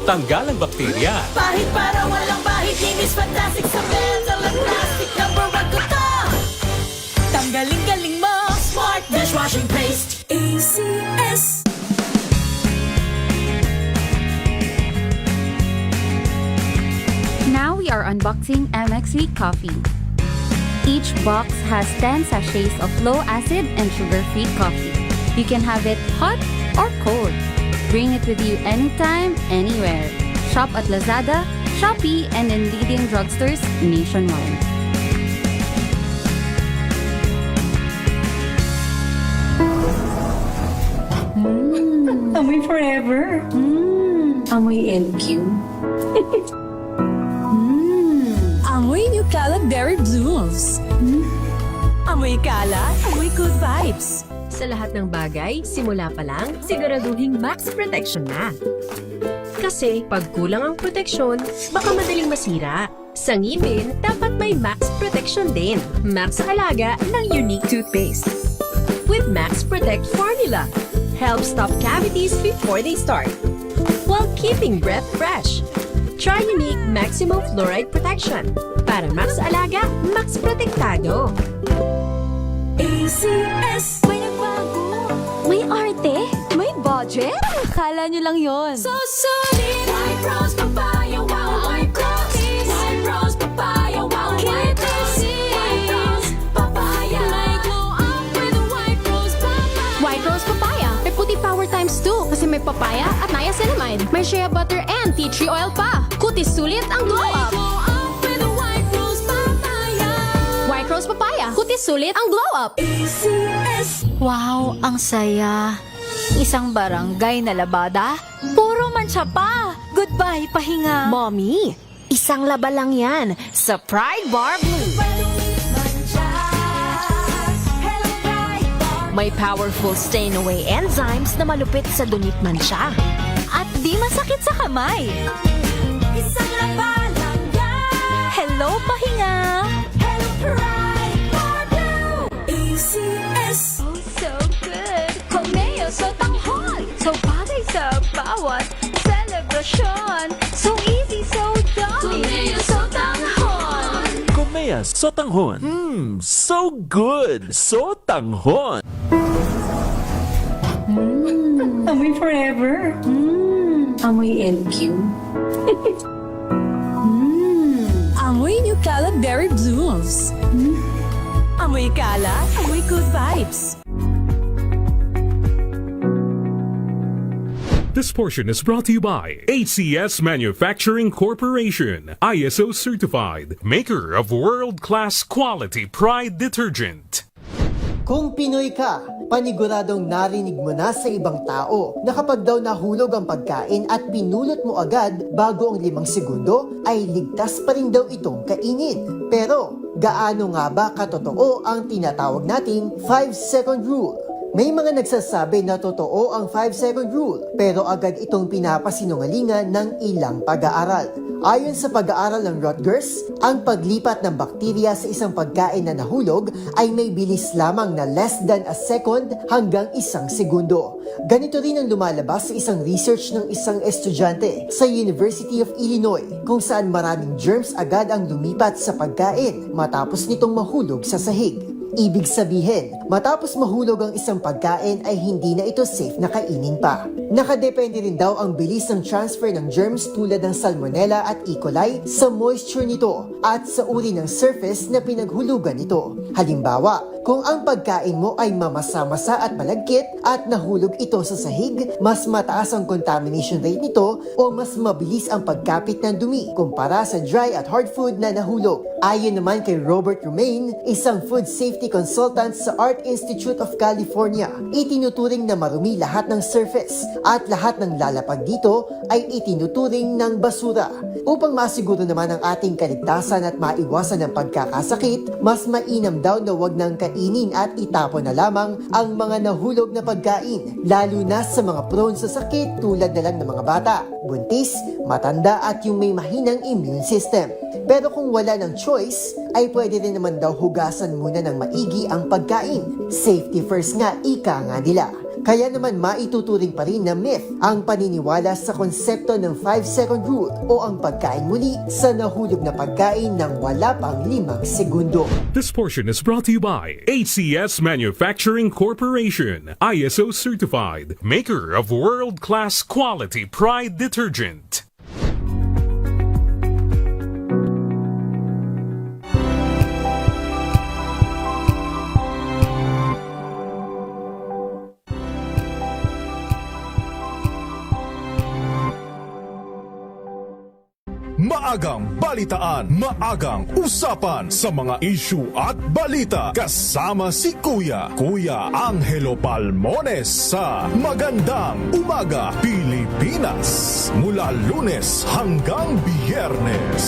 Tanggal ang bakterya. Pahit para walang bahid, linis fantastic sa metal at plastic na barakuta. Tanggaling-galing mo, Smart Dishwashing Paste, ACS. Now we are unboxing MX Sweet Coffee. Each box has 10 sachets of low-acid and sugar-free coffee. You can have it hot or cold. Bring it with you anytime, anywhere. Shop at Lazada, Shopee, and in leading drugstores nationwide. Amoy forever. Amoy LQ. Amoy New Caleb Berry Blooms. Amoy kalat, amoy good vibes. Sa lahat ng bagay, simula pa lang, siguraduhing max protection na. Kasi pag kulang ang proteksyon, baka madaling masira. Sa ngipin, dapat may max protection din. Max sa alaga ng unique toothpaste. With Max Protect Formula, help stop cavities before they start, while keeping breath fresh. Try unique maximum fluoride protection. Para max alaga, max protektado. ACS. May nagbago. May arte? May budget? Akala nyo lang yon. So solid. White Rose Papaya, wow, White Rose. White Rose Papaya, wow, White Rose. White Rose Papaya. May glow up with a White Rose Papaya. White Rose Papaya. May puti power times 2 kasi may papaya at niacinamide. May shea butter and tea tree oil pa. Kutis sulit ang glow up. Glow up with a White Rose Papaya. White Rose Papaya. Kutis sulit ang glow up. ACS. Wow, ang saya. Isang barangay na labada, puro mancha pa. Goodbye, pahinga. Mommy, isang laba lang yan sa Pride Bar Blue. May powerful stain-away enzymes na malupit sa dunit mancha. At di masakit sa kamay. Isang laba lang yan. Hello, pahinga. Hello, Pride Bar Blue. ACS. Oh, so good! Komeo so tanghon! So bagay sa bawat celebration! So easy, so dummy! Komeo so tanghon. Komea Sotanghon. So good! Sotanghon! Amoy forever. Amoy LQ. Amoy New Caleb Berry Blooms. Amoy kalat, amoy good vibes. This portion is brought to you by HCS Manufacturing Corporation, ISO certified, maker of world-class quality Pride detergent. Kung Pinoy ka, paniguradong narinig mo na sa ibang tao na kapag daw nahulog ang pagkain at pinulot mo agad bago ang 5 segundo, ay ligtas pa rin daw itong kainin. Pero, gaano nga ba katotoo ang tinatawag nating 5-second rule? May mga nagsasabi na totoo ang 5-second rule, pero agad itong pinapasinungalingan ng ilang pag-aaral. Ayon sa pag-aaral ng Rutgers, ang paglipat ng bakterya sa isang pagkain na nahulog ay may bilis lamang na less than a second hanggang 1 segundo. Ganito rin ang lumalabas sa isang research ng isang estudyante sa University of Illinois, kung saan maraming germs agad ang lumipat sa pagkain matapos nitong mahulog sa sahig. Ibig sabihin, matapos mahulog ang isang pagkain ay hindi na ito safe na kainin pa. Nakadepende rin daw ang bilis ng transfer ng germs tulad ng Salmonella at E. coli sa moisture nito at sa uri ng surface na pinaghulugan nito. Halimbawa, kung ang pagkain mo ay mamasa-masa at malagkit at nahulog ito sa sahig, mas mataas ang contamination rate nito o mas mabilis ang pagkapit ng dumi kumpara sa dry at hard food na nahulog. Ayon naman kay Robert Romaine, isang food safety consultant sa Art Institute of California, itinuturing na marumi lahat ng surface at lahat ng lalapag dito ay itinuturing ng basura. Upang masiguro naman ang ating kaligtasan at maiwasan ang pagkakasakit, mas mainam daw na wag nang kainin at itapon na lamang ang mga nahulog na pagkain, lalo na sa mga prone sa sakit tulad na lang ng mga bata, buntis, matanda at yung may mahinang immune system. Pero kung wala ng choice, ay pwede rin naman daw hugasan muna ng maigi ang pagkain. Safety first nga, ika nga nila. Kaya naman maituturing pa rin na myth ang paniniwala sa konsepto ng 5-second rule o ang pagkain muli sa nahulog na pagkain ng wala pang 5 segundo. This portion is brought to you by ACS Manufacturing Corporation, ISO certified, maker of world-class quality Pride detergent. Maagang balitaan, maagang usapan sa mga issue at balita. Kasama si Kuya Angelo Palmones sa Magandang Umaga Pilipinas. Mula Lunes hanggang Biyernes.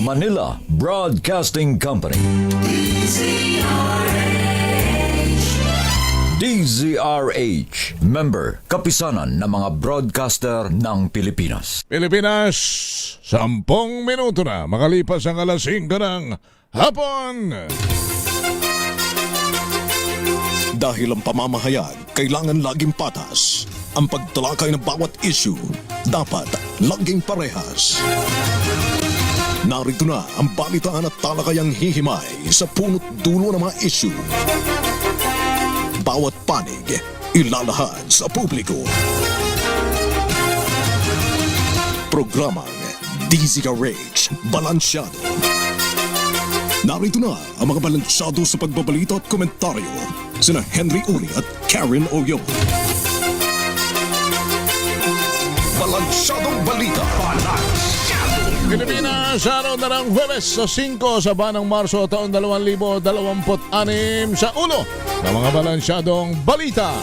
Manila Broadcasting Company. DZRH. Member, kapisanan ng mga broadcaster ng Pilipinas. Pilipinas, 10 minuto na makalipas ang alas 5 ng hapon. Dahil ang pamamahayag kailangan laging patas. Ang pagtalakay ng bawat issue dapat laging parehas. Narito na ang balitaan at talakayang hihimay sa punot dulo ng mga issue. Bawat panig, ilalahad sa publiko. Programang DZRH Balansyado. Narito na ang mga balansyado sa pagbabalita at komentaryo sina Henry Uri at Karen Oyong. Balansyadong Balita. Pilipinas, araw na ng Huwebes sa 5 sa buwan ng Marso taon 2026 sa ulo ng mga balansyadong balita.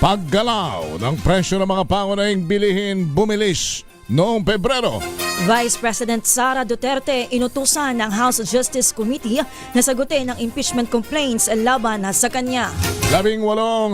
Paggalaw ng presyo ng mga pangunahing bilihin bumilis noong Pebrero. Vice President Sara Duterte inutusan ng House Justice Committee na sagutin ang impeachment complaints laban sa kanya. 18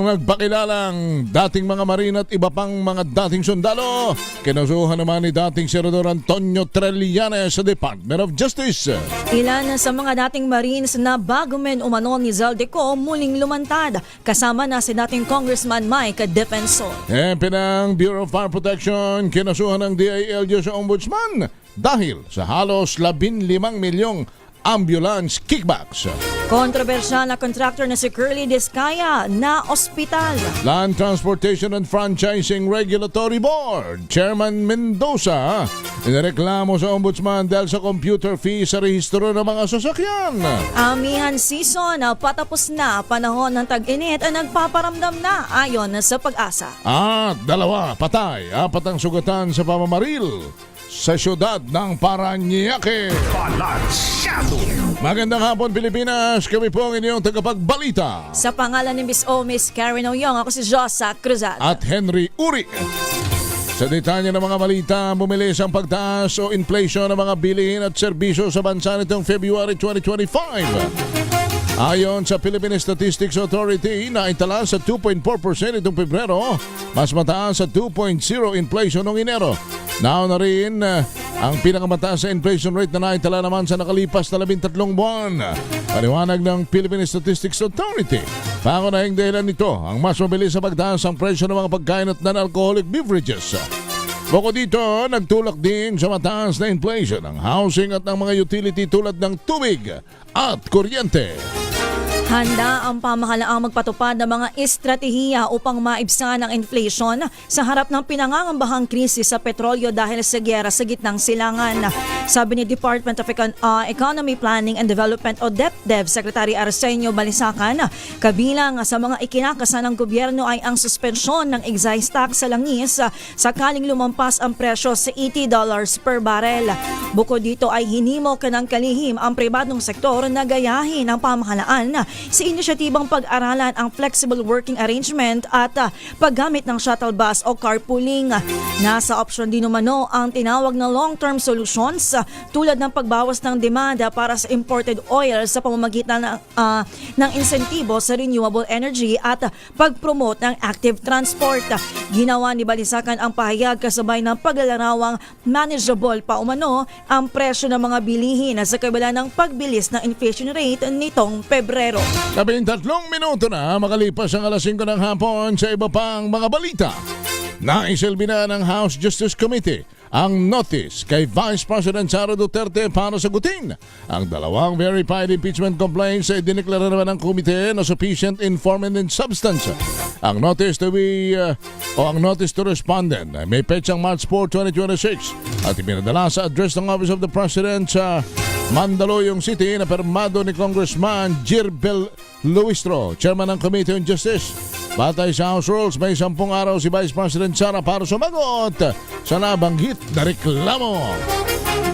nagpakilalang dating mga marin at iba pang mga dating sundalo. Kinasuhan naman ni dating Senador Antonio Trillanes sa Department of Justice. Ilan sa mga dating Marines na bago men umano ni Zaldeco muling lumantad, kasama na si dating Congressman Mike Defensor. Pinang Bureau of Fire Protection kinasuhan ng DILG sa Ombudsman dahil sa halos 15 milyong ambulance kickbacks. Kontrobersyal na contractor na si Curly Discaya na ospital. Land Transportation and Franchising Regulatory Board Chairman Mendoza inireklamo sa Ombudsman dahil sa computer fee sa rehistro ng mga sasakyan. Amihan season patapos na, panahon ng tag-init ang nagpaparamdam na ayon sa Pag-asa. At 2 patay, 4 ang sugatan sa pamamaril sa syudad ng Parañaque. Magandang hapon Pilipinas, kami po ang inyong tagapagbalita. Sa pangalan ni Miss O, Miss Karen Oyong, ako si Josa Cruzat. At Henry Uri. Sa detalye ng mga balita, bumilis ang pagtaas o inflation ng mga bilihin at serbisyo sa bansa nitong February 2025. Ayon sa Philippine Statistics Authority, naitala sa 2.4% itong Pebrero, mas mataas sa 2.0 inflation noong Enero. Nauna rin ang pinakamataas sa inflation rate na naitala naman sa nakalipas na 13 buwan. Paliwanag ng Philippine Statistics Authority. Pangunahing dahilan nito ang mas mabilis sa pagtaas ang presyo ng mga pagkain at non-alcoholic beverages. Bukod dito, nagtulak din sa mataas na inflation ang housing at ang mga utility tulad ng tubig at kuryente. Handa ang pamahalaang magpatupad ng mga estratehiya upang maibsan ang inflation sa harap ng pinangangambahang krisis sa petrolyo dahil sa giyera sa gitnang silangan. Sabi ni Department of Economy Planning and Development o DepDev Secretary Arsenio Balisacan, kabilang sa mga ikinakasa ng gobyerno ay ang suspensyon ng excise tax sa langis sakaling lumampas ang presyo sa $80 per barrel. Bukod dito ay hinimok ng kalihim ang pribadong sektor na gayahin ang pamahalaan sa inisyatibang pag-aralan ang flexible working arrangement at paggamit ng shuttle bus o carpooling. Nasa opsyon din umano ang tinawag na long-term solutions tulad ng pagbawas ng demanda para sa imported oil sa pamamagitan ng insentibo sa renewable energy at pag-promote ng active transport. Ginawa ni Balisacan ang pahayag kasabay ng paglalarawang manageable pa umano ang presyo ng mga bilihin sa kabila ng pagbilis ng inflation rate nitong Pebrero. 13 minuto na makalipas ang alas 5 ng hapon sa iba pang mga balita. Naisilbi na ng House Justice Committee ang notice kay Vice President Sara Duterte para sagutin ang dalawang verified impeachment complaints ay dineklara naman ng komite na sufficient in form and in substance. Ang notice to respondent ay may petsang March 4, 2026 at ipinadala sa address ng Office of the President sa Mandaluyong City na permado ni Congressman Jirbel Luistro, Chairman ng Committee on Justice. Batay sa House Rules, may 10 araw si Vice President Sara para sumagot sa nabanggit na reklamo.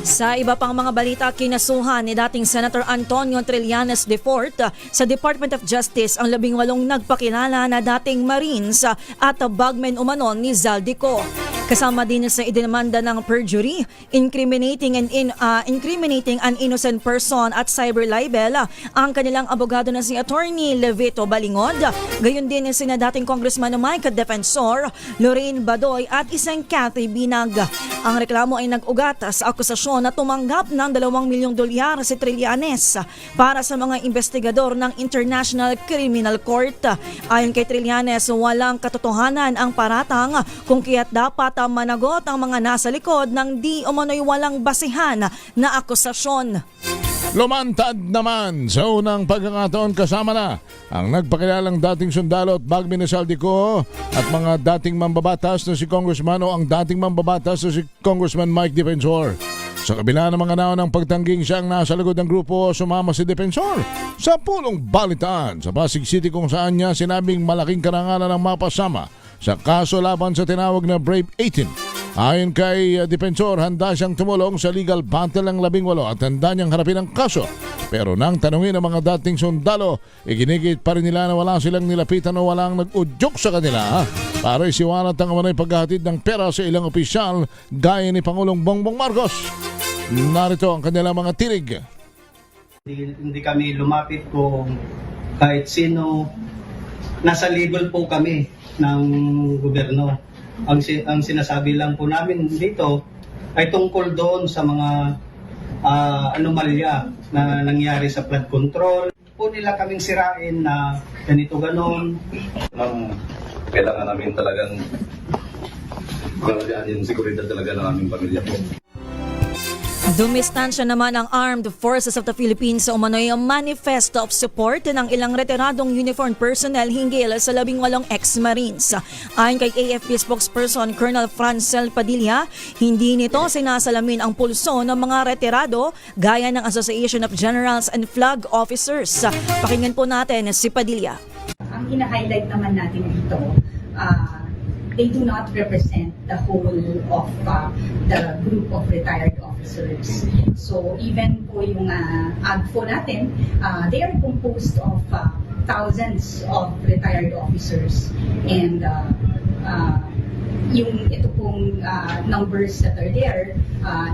Sa iba pang mga balita, kinasuhan ni dating Senator Antonio Trillanes IV sa Department of Justice ang 18 nagpakilala na dating Marines at bagmen umano ni Zaldico. Kasama din sa idinamanda ng perjury, incriminating an innocent person at cyber libel ang kanilang abogado na si Attorney Levito Balingod. Gayon din sina dating Congressman Mike Defensor, Lorraine Badoy at isang Cathy Binag. Ang reklamo ay nag-ugat sa akusasyon na tumanggap ng $2 milyong si Trillanes para sa mga investigador ng International Criminal Court. Ayon kay Trillanes, walang katotohanan ang paratang kung kaya't dapat managot ang mga nasa likod ng di umano'y walang basihan na akusasyon. Lumantad naman sa unang pagkakataon kasama na ang nagpakilalang dating sundalo at bagman ni Zaldico at mga dating mambabatas na si Congressman o ang dating mambabatas na si Congressman Mike Defensor. Sa kabila ng mga naon ng pagtangging siyang nasa likod ng grupo, sumama si Defensor sa pulong balitaan sa Pasig City kung saan niya sinabing malaking karangalan ang mapasama sa kaso laban sa tinawag na Brave 18. Ayon kay Defensor, handa siyang tumulong sa legal battle ng 18 at handa niyang harapin ang kaso. Pero nang tanungin ng mga dating sundalo, iginigit pa rin nila na wala silang nilapitan o walang nag-udyok sa kanila para isiwalat ang umano'y paghahatid ng pera sa ilang opisyal gaya ni Pangulong Bongbong Marcos. Narito ang kanilang mga tinig. Hindi kami lumapit kung kahit sino. Nasa level po kami ng gobyerno. Ang sinasabi lang po namin dito ay tungkol doon sa mga anomalya na nangyari sa flood control. Po nila kaming sirain na ganito ganon. Kailangan namin talagang kailangan yung seguridad talaga ng aming pamilya po. Dumistansya naman ang Armed Forces of the Philippines sa umano'y manifesto of support ng ilang retiradong uniformed personnel hinggil sa 18 ex-Marines. Ayon kay AFP spokesperson Colonel Francel Padilla, hindi nito sinasalamin ang pulso ng mga retirado gaya ng Association of Generals and Flag Officers. Pakinggan po natin si Padilla. Ang ina-highlight naman natin dito, they do not represent the whole of the group of retired officers. So even po yung AGFO natin, they are composed of thousands of retired officers. And yung ito pong numbers that are there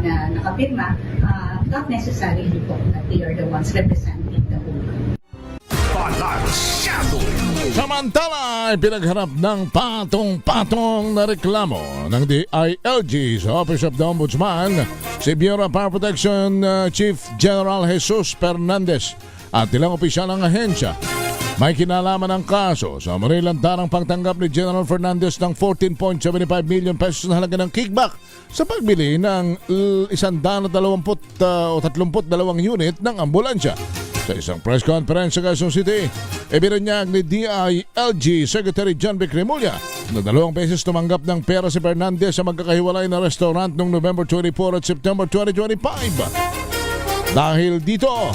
na nakapirma, not necessarily po that they are the ones representing the whole group. Samantala ay pinagharap ng patong-patong na reklamo ng DILG sa Office of the Ombudsman si Bureau of Fire Protection Chief General Jesus Fernandez at ilang opisyal ng ahensya. May kinalaman ng kaso sa manilantarang pagtanggap ni General Fernandez ng 14.75 million pesos na halaga ng kickback sa pagbili ng 132 unit ng ambulansya. Sa isang press conference sa Quezon City, ibinunyag ni DILG Secretary John Vic Remulla na 2 beses tumanggap ng pera si Fernandez sa magkakahiwalay na restaurant noong November 24 at September 2025. Dahil dito,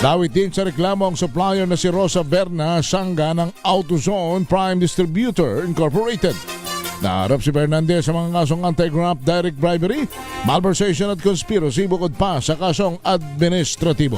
dawit din sa reklamo ang supplier na si Rosa Berna Sangga ng AutoZone Prime Distributor Incorporated. Naharap si Fernandez sa mga kasong anti-graft, direct bribery, malversation at conspiracy bukod pa sa kasong administratibo.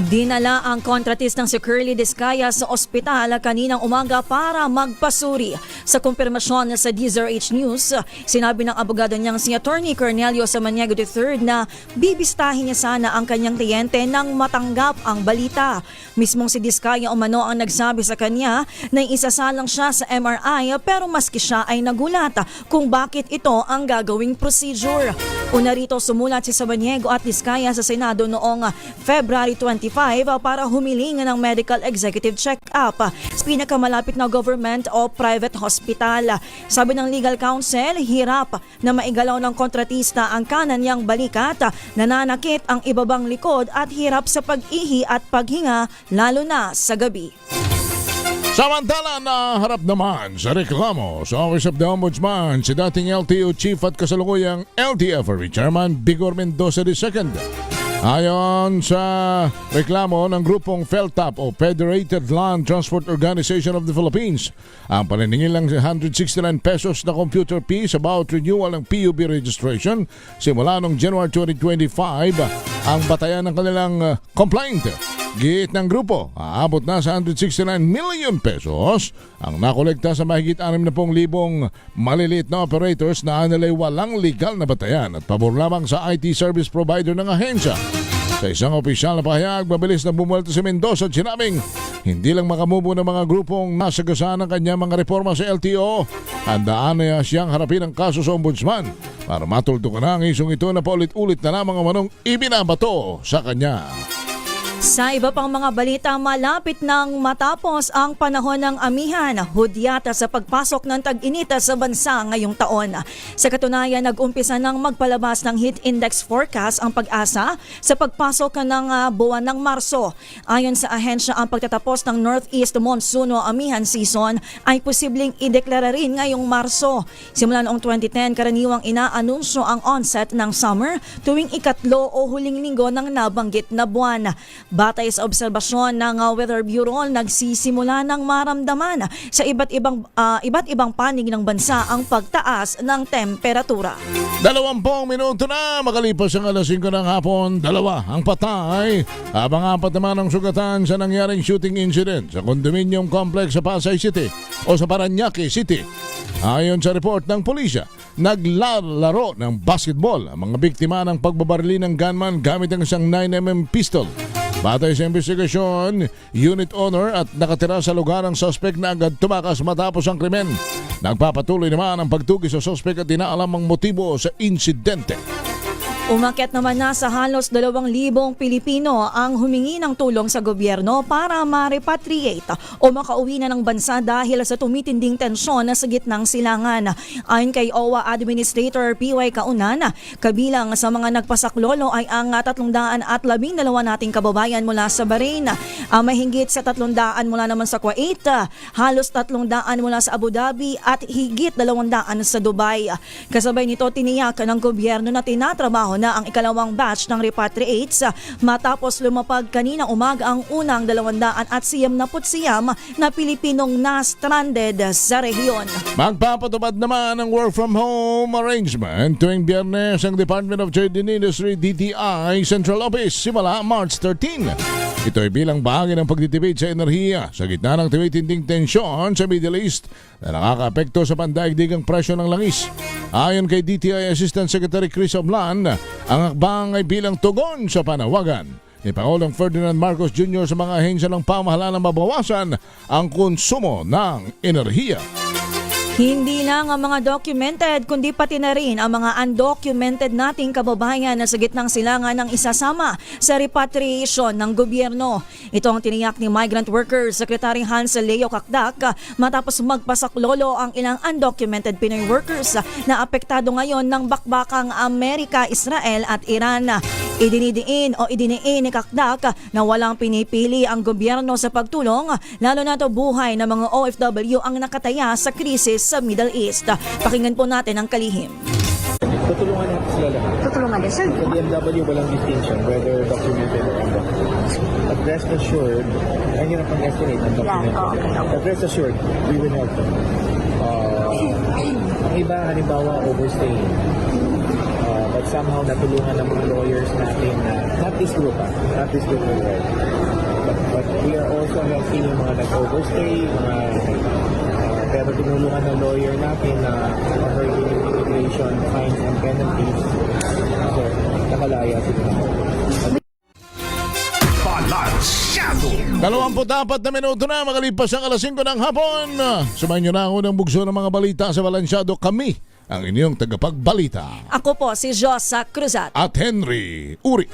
Dinala ang kontratistang si Curly Discaya sa ospital kaninang umaga para magpasuri. Sa kumpirmasyon sa DZRH News, sinabi ng abogado niyang si Attorney Cornelio Samaniego III na bibistahin niya sana ang kanyang kliyente nang matanggap ang balita. Mismong si Diskaya umano ang nagsabi sa kanya na isasalang siya sa MRI pero maski siya ay nagulat kung bakit ito ang gagawing procedure. Una rito sumulat si Samaniego at Diskaya sa Senado noong February 25 para humiling ng medical executive check-up sa pinakamalapit na government o private hospital. Sabi ng legal counsel, hirap na maigalaw ng kontratista ang kanan niyang balikat, nananakit ang ibabang likod at hirap sa pag-ihi at paghinga lalo na sa gabi. Samantala, naharap naman sa reklamo sa Office of the Ombudsman si dating LTO Chief at kasalukuyang LTFRB Chairman Bigor Mendoza II. Ayon sa reklamo ng grupong FELTAP o Federated Land Transport Organization of the Philippines, ang paniningil ng 169 pesos na computer fees about renewal ng PUB registration simula noong January 2025 ang batayan ng kanilang complaint. Giit ng grupo, aabot na sa 169 million pesos ang nakolekta sa mahigit 60,000 maliliit na operators na anilay walang legal na batayan at pabor lamang sa IT service provider ng ahensya. Sa isang opisyal na pahayag, mabilis na bumuelta si Mendoza at sinabing hindi lang makamubo ng mga grupong nasagasaan ng kanyang mga reforma sa LTO, handaan na siyang harapin ang kaso sa ombudsman para matuldukan ang isong ito na paulit-ulit na lamang ang manong ibinabato sa kanya. Sa iba pang mga balita, malapit nang matapos ang panahon ng amihan, hudyata sa pagpasok ng tag-init sa bansa ngayong taon. Sa katunayan, nag-umpisa ng magpalabas ng heat index forecast ang Pag-asa sa pagpasok ng buwan ng Marso. Ayon sa ahensya, ang pagtatapos ng Northeast Monsoon o amihan season ay posibleng ideklara rin ngayong Marso. Simula noong 2010, karaniwang inaanunsyo ang onset ng summer tuwing ikatlo o huling linggo ng nabanggit na buwan. Batay sa obserbasyon ng Weather Bureau, nagsisimula ng maramdaman sa iba't ibang panig ng bansa ang pagtaas ng temperatura. 20 minuto na makalipas ang alas 5 ng hapon, 2 ang patay, habang 4 naman ang sugatan sa nangyaring shooting incident sa condominium complex sa Pasay City o sa Parañaque City. Ayon sa report ng pulisya, naglalaro ng basketball ang mga biktima ng pagbabarili ng gunman gamit ang isang 9mm pistol. Batay sa investigasyon, unit owner at nakatira sa lugar ang suspect na agad tumakas matapos ang krimen. Nagpapatuloy naman ang pagtugis sa suspect at inaalam ang motibo sa insidente. Umakyat naman na sa halos 2,000 Pilipino ang humingi ng tulong sa gobyerno para ma-repatriate o makauwi na ng bansa dahil sa tumitinding tensyon sa gitnang silangan. Ayon kay OWA Administrator PY Kaunan, kabilang sa mga nagpasaklolo ay ang 312 nating kababayan mula sa Bahrain, mahigit sa 300 mula naman sa Kuwait, halos 300 mula sa Abu Dhabi at higit 200 sa Dubai. Kasabay nito, tiniyak ng gobyerno na tinatrabaho na ang ikalawang batch ng repatriates matapos lumapag kanina umaga ang unang 299 na Pilipinong na-stranded sa rehiyon. Magpapatupad naman ang work from home arrangement tuwing Biyernes ang Department of Trade and Industry DTI Central Office simula March 13. Ito ay bilang bahagi ng pagtitipid sa enerhiya sa gitna ng tumitinding tensyon sa Middle East na nakakaapekto sa pandaigdigang presyo ng langis. Ayon kay DTI Assistant Secretary Chris Oblan, ang akbang ay bilang tugon sa panawagan ni Pangulong Ferdinand Marcos Jr. sa mga ahensya ng pamahalaan na mabawasan ang konsumo ng enerhiya. Hindi lang ang mga documented kundi pati na rin ang mga undocumented nating kababayan na sa gitnang silangan ng isasama sa repatriation ng gobyerno. Ito ang tiniyak ni Migrant Workers Secretary Hans Leo Kakdak matapos magpasaklolo ang ilang undocumented Pinoy workers na apektado ngayon ng bakbakang Amerika, Israel at Iran. Idinidiin ni Kakdak na walang pinipili ang gobyerno sa pagtulong, lalo na to buhay ng mga OFW ang nakataya sa krisis sa Middle East. Pakinggan po natin ang kalihim. Tutulungan natin sila lahat. Tutulungan din, sir. Sa BMW, walang distinction, whether documented or undocumented. At rest assured, ang hirap pang-estimate ng documented. At rest assured, we will help them. Ang iba, halimbawa, overstaying. But somehow, natulungan ng mga lawyers natin na, not this group will help. But we are also helping yung mga nag-overstay, mga pero tinulungan ng lawyer natin na offer immigration, fines, and penalties. So, nakalaya sila. 24 na minuto na makalipas ang alas 5 ng hapon. Sumayin nyo na ako ng bugso ng mga balita sa Balansyado. Kami ang inyong tagapagbalita. Ako po si Josa Cruzat. At Henry Uri.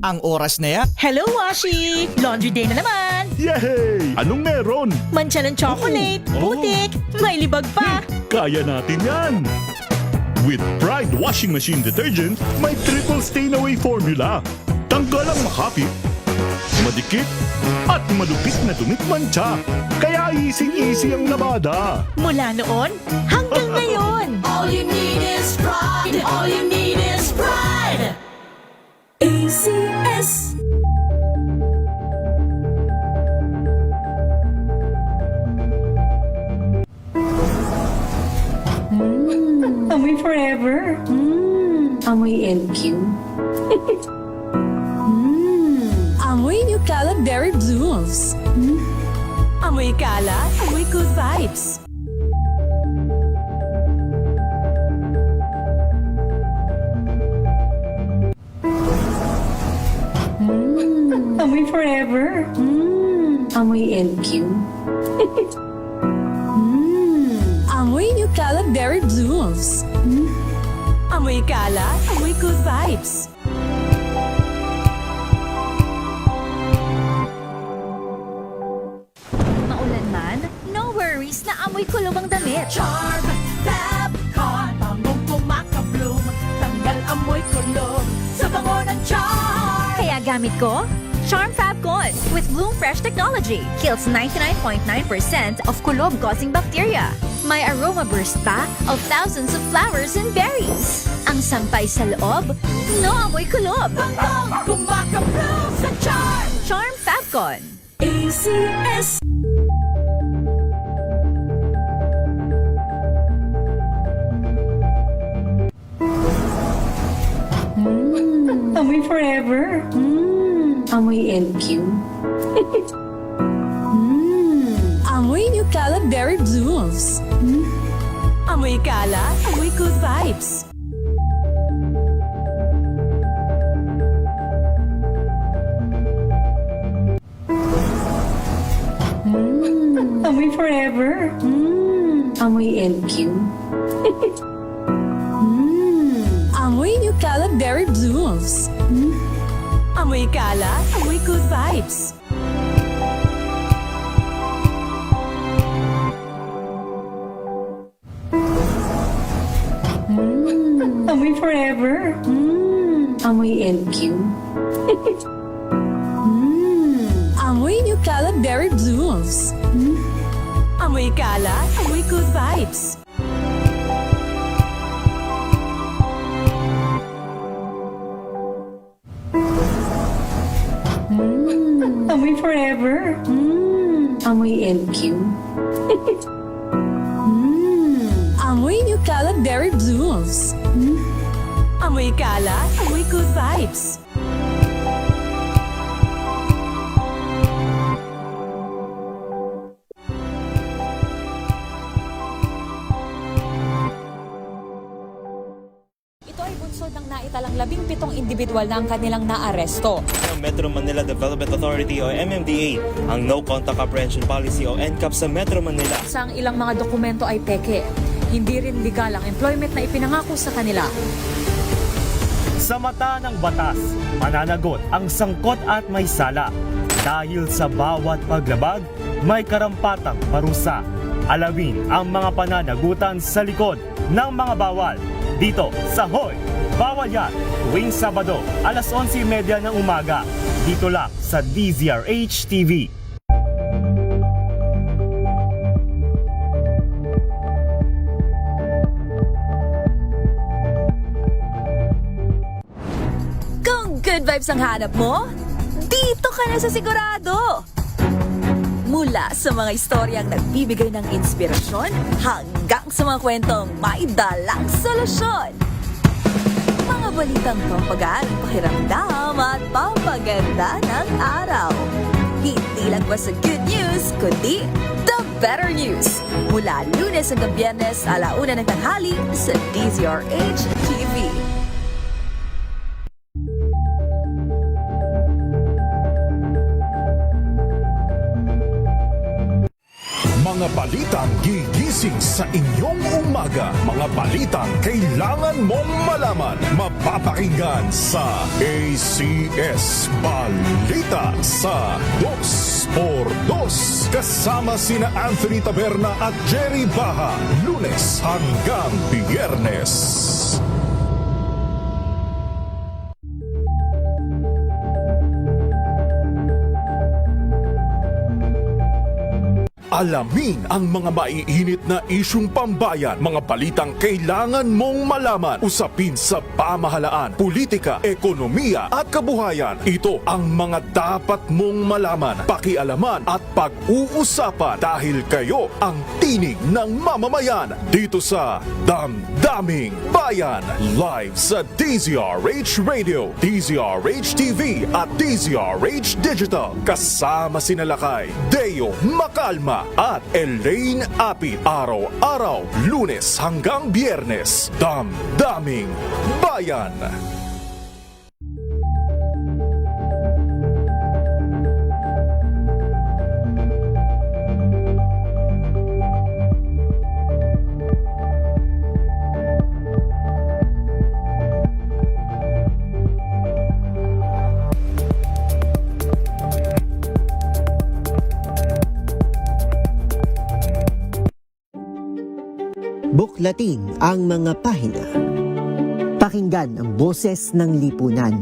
Ang oras na yan. Hello, Washi! Laundry day na naman! Yay! Anong meron? Mancha ng chocolate, putik, may libag pa. Kaya natin yan! With Pride Washing Machine Detergent, may triple stain-away formula. Tanggal ang makapit, madikit, at malupit na dumit mancha. Kaya easy-easy ang labada. Mula noon hanggang ngayon. All you need is pride. All you need is pride. ACS. Amoy forever. Amoy LQ. Amoy New Cala Berry Blooms. Amoy kala, amoy good vibes. Amoy forever. Amoy LQ. Amoy New Cala Berry Blooms. Amoy kala, amoy good vibes. Maulan man, no worries na amoy kulob ang damit. Charm, Fab, Con, bangong kumakabloom. Tanggal amoy kulob sa bango ng Charm. Kaya gamit ko, Charm Fab Con with Bloom Fresh technology. Kills 99.9% of kulob-causing bacteria. May aroma burst pa of thousands of flowers and berries. Ang sampay sa loob, no amoy kulob. Bangong kumakabloom sa Charm. Charm Fab Con. ACS. Amoy forever. Amoy LQ. Amoy New Cala Berry Blooms. Amoy kala, amoy good vibes. Amoy forever. Amoy LQ. Amoy New Cala Berry Blooms. Amoy kala, amoy good vibes. Amoy forever. Amoy LQ. Amoy New Cala Berry Blooms. Amoy kala, amoy good vibes. Amoy forever. Amoy LQ. Amoy New Cala Berry Blooms. Amoy kala, amoy good vibes. Ito ay bunsod ng naitalang 17 individual na ang kanilang naaresto. Ng Metro Manila Development Authority o MMDA ang No Contact Apprehension Policy o NCAP sa Metro Manila. Sa ang ilang mga dokumento ay peke. Hindi rin legal ang employment na ipinangako sa kanila. Sa mata ng batas, mananagot ang sangkot at may sala. Dahil sa bawat paglabag, may karampatang parusa. Alamin ang mga pananagutan sa likod ng mga bawal. Dito sa Hoy! Bawal Yan! Tuwing Sabado, alas 11:30 ng umaga. Dito lang sa DZRH TV. Kung good vibes ang hanap mo, dito ka na sa sigurado! Mula sa mga istoryang nagbibigay ng inspirasyon hanggang sa mga kwentong may dalang solusyon. Mga balitang pampagaan, pakiramdam at pampaganda ng araw. Hindi lang ba sa good news, kundi the better news. Mula Lunes hanggang Biyernes, 1:00 ng tanghali sa DZRH TV. Mga balitang gigising sa inyong umaga. Mga balitang kailangan mong malaman. Mapapakinggan sa ACS Balita sa 2x2. Kasama sina Anthony Taberna at Jerry Baha. Lunes hanggang Biyernes. Alamin ang mga maiinit na isyung pambayan, mga balitang kailangan mong malaman, usapin sa pamahalaan, politika, ekonomiya at kabuhayan. Ito ang mga dapat mong malaman, pakialaman at pag-uusapan dahil kayo ang tinig ng mamamayan dito sa Damdaming Bayan. Live sa DZRH Radio, DZRH TV at DZRH Digital. Kasama sina Lakay, Deo Macalma at Elaine Apit. Araw-araw, Lunes hanggang Biyernes. Damdaming Bayan. Buklatin ang mga pahina. Pakinggan ang boses ng lipunan.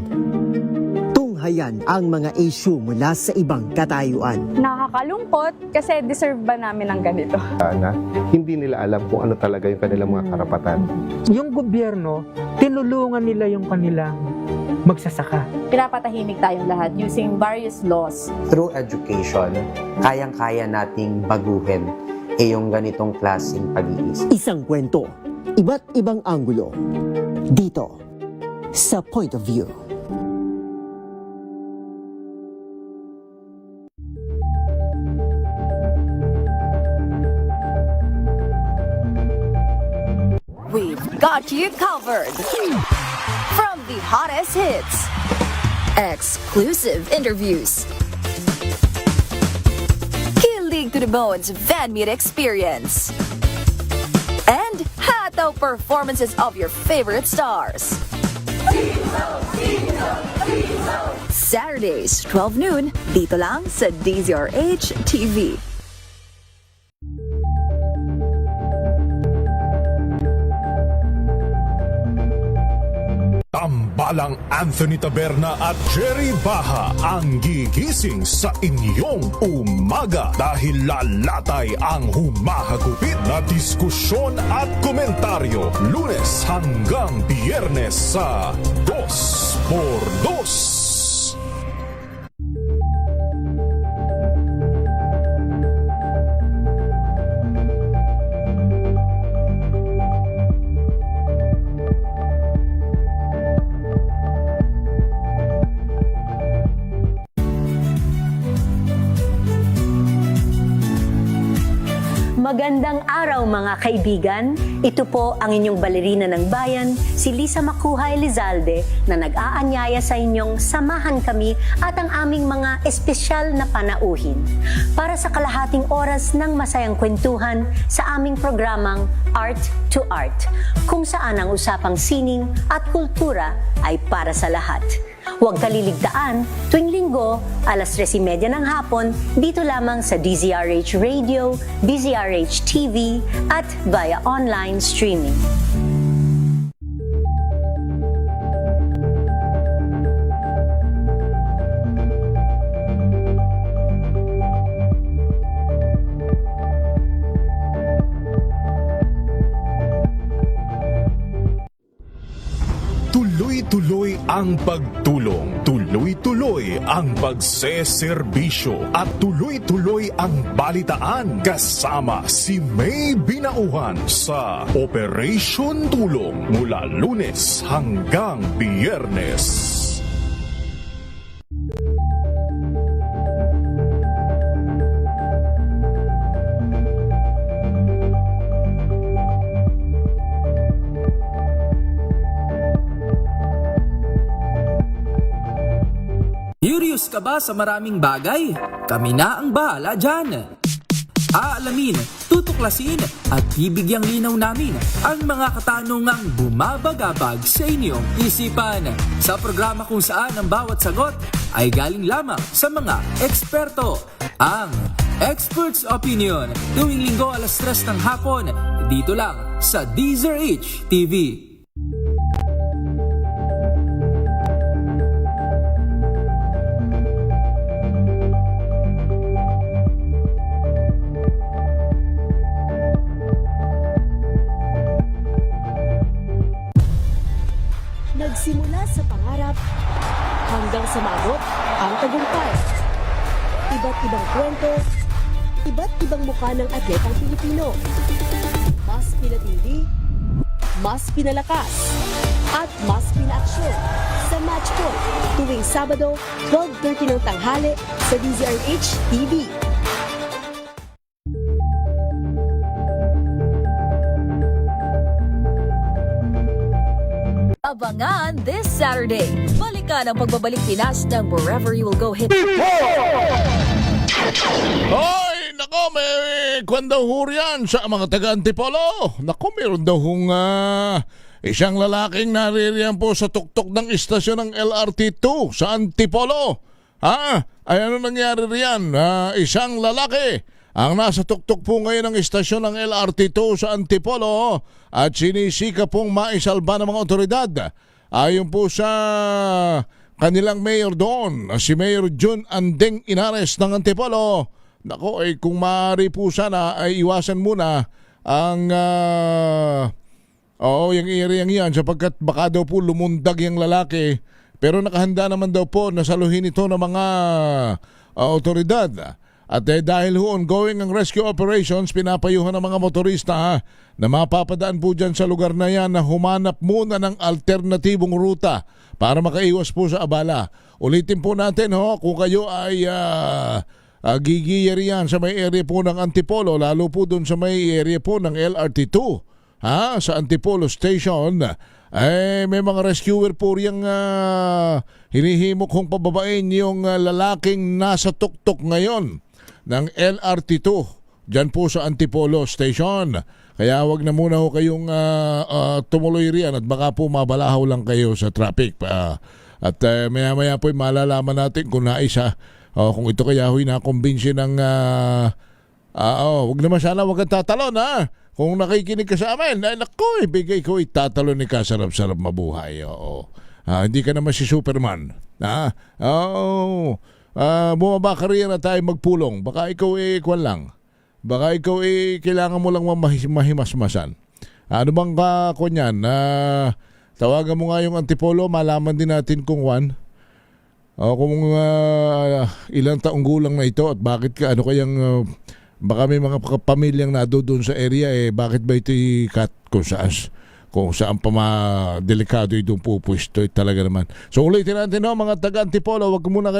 Tunghayan ang mga issue mula sa ibang katayuan. Nakakalungkot kasi deserve ba namin ng ganito? Na hindi nila alam kung ano talaga yung kanilang mga karapatan. Yung gobyerno, tinulungan nila yung kanilang magsasaka. Pinapatahimik tayong lahat using various laws. Through education, kayang-kaya nating baguhin yung ganitong klaseng pag-iisip. Isang kwento, iba't ibang anggulo. Dito, sa Point of View. We've got you covered. From the hottest hits, exclusive interviews, Kilig to the Bones fan meet experience, and hataw performances of your favorite stars. Saturdays, 12 noon, dito lang sa DZRH TV. Tambalang Anthony Taberna at Jerry Baha ang gigising sa inyong umaga dahil lalatay ang humahagupit na diskusyon at komentaryo Lunes hanggang Biyernes sa 2x2. Magandang araw mga kaibigan. Ito po ang inyong balerina ng bayan, si Lisa Makuhay Lizalde, na nag-aanyaya sa inyong samahan kami at ang aming mga espesyal na panauhin para sa kalahating oras ng masayang kwentuhan sa aming programang Art to Art, kung saan ang usapang sining at kultura ay para sa lahat. Huwag kaliligtaan, tuwing linggo, 3:30 ng hapon, dito lamang sa DZRH Radio, DZRH TV, at via online streaming. Tuloy-tuloy ang pagtulong, tuloy-tuloy ang pagseserbisyo at tuloy-tuloy ang balitaan kasama si May Binauhan sa Operation Tulong mula Lunes hanggang Biyernes. Curious ka ba sa maraming bagay? Kami na ang bahala dyan. Aalamin, tutuklasin at bibigyang linaw namin ang mga katanungang bumabagabag sa inyong isipan. Sa programa kung saan ang bawat sagot ay galing lamang sa mga eksperto. Ang Expert's Opinion, tuwing linggo 3:00 ng hapon, dito lang sa DZRH TV. Nagsimula sa pangarap hanggang sa maabot ang tagumpay. Iba't ibang kwento, iba't ibang mukha ng atletang Pilipino. Mas pinatindi, mas pinalakas, at mas pinaaksyon sa Match Point tuwing Sabado, 12:30 ng tanghali sa DZRH TV. Abangan this Saturday. Balikan ang pagbabalik Pinas ng Wherever You Will Go Hip. Hoy! Nako, may kwan daw ho riyan sa mga taga-Antipolo. Nako, meron daw hong isang lalaking naririyan po sa tuktok ng istasyon ng LRT2 sa Antipolo. Ay ano nangyari riyan? Isang lalaki ang nasa tuktok po ngayon ng istasyon ng LRT2 sa Antipolo at sinisika pong maisalba ng mga otoridad. Ayon po sa kanilang mayor doon, si Mayor Jun Andeng Inares ng Antipolo. Nako, kung maaari po sana ay iwasan muna ang yung area yan sapagkat baka daw po lumundag yung lalaki. Pero nakahanda naman daw po na saluhin ito ng mga otoridad. At dahil ongoing ang rescue operations, pinapayuhan ng mga motorista na mapapadaan po dyan sa lugar na yan na humanap muna ng alternatibong ruta para makaiwas po sa abala. Ulitin po natin kung kayo ay gigiyar yan sa may area po ng Antipolo, lalo po dun sa may area po ng LRT2 sa Antipolo Station, may mga rescuer po riyang hinihimok kong pababain yung lalaking nasa tuktok ngayon ng LRT2 dyan po sa Antipolo Station. Kaya wag na muna ho kayong tumuloy riyan at baka po mabalahaw lang kayo sa traffic. At maya-maya po malalaman natin kung naisa kung ito kaya ho'y nakumbinsi ng wag naman sana wag kang tatalon kung nakikinig ka sa amin. Ay naku, ibigay ko itatalon ni ka sarap-sarap mabuhay. Hindi ka naman si Superman. Bumaba ka riyan na tayo magpulong. Baka ikaw kwan lang. Baka ikaw kailangan mo lang mahimasmasan. Ano bang kwan yan? Tawagan mo nga yung Antipolo, malaman din natin kung kung ilang taong gulang na ito at bakit ka, ano kayang baka may mga pamilyang doon sa area bakit ba ito kung saan pa delikado itong pupwesto talaga naman. So ulitin natin mga taga-Antipolo, wag muna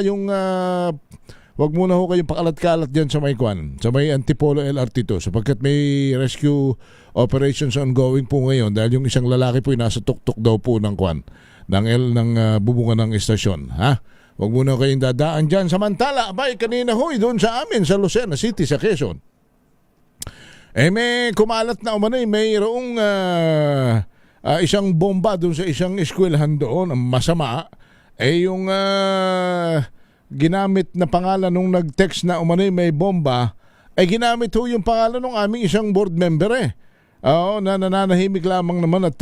ho kayong pakalat-kalat dyan sa may sa may Antipolo LRT2 sapagkat may rescue operations ongoing po ngayon dahil yung isang lalaki po nasa tuktok daw po ng ng bubungan ng istasyon. Wag muna kayong dadaan dyan. Samantala, kanina hoy doon sa amin sa Lucena City sa Quezon. May kumalat na mayroong isang bomba doon sa isang eskwelahan doon. Ang masama yung ginamit na pangalan nung nag-text na may bomba ginamit ho yung pangalan ng aming isang board member na nananahimik lamang naman at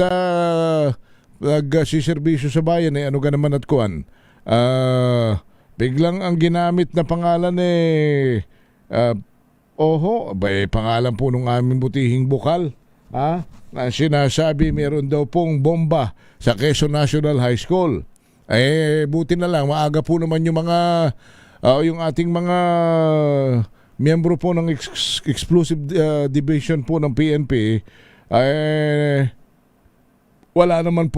nagsiservisyo sa bayan ano ka naman at kuan. Biglang ang ginamit na pangalan pangalan po nung aming butihing bukal na sinasabi meron daw pong bomba sa Quezon National High School. Buti na lang maaga po naman yung mga yung ating mga miyembro po ng Explosive Division po ng PNP wala namang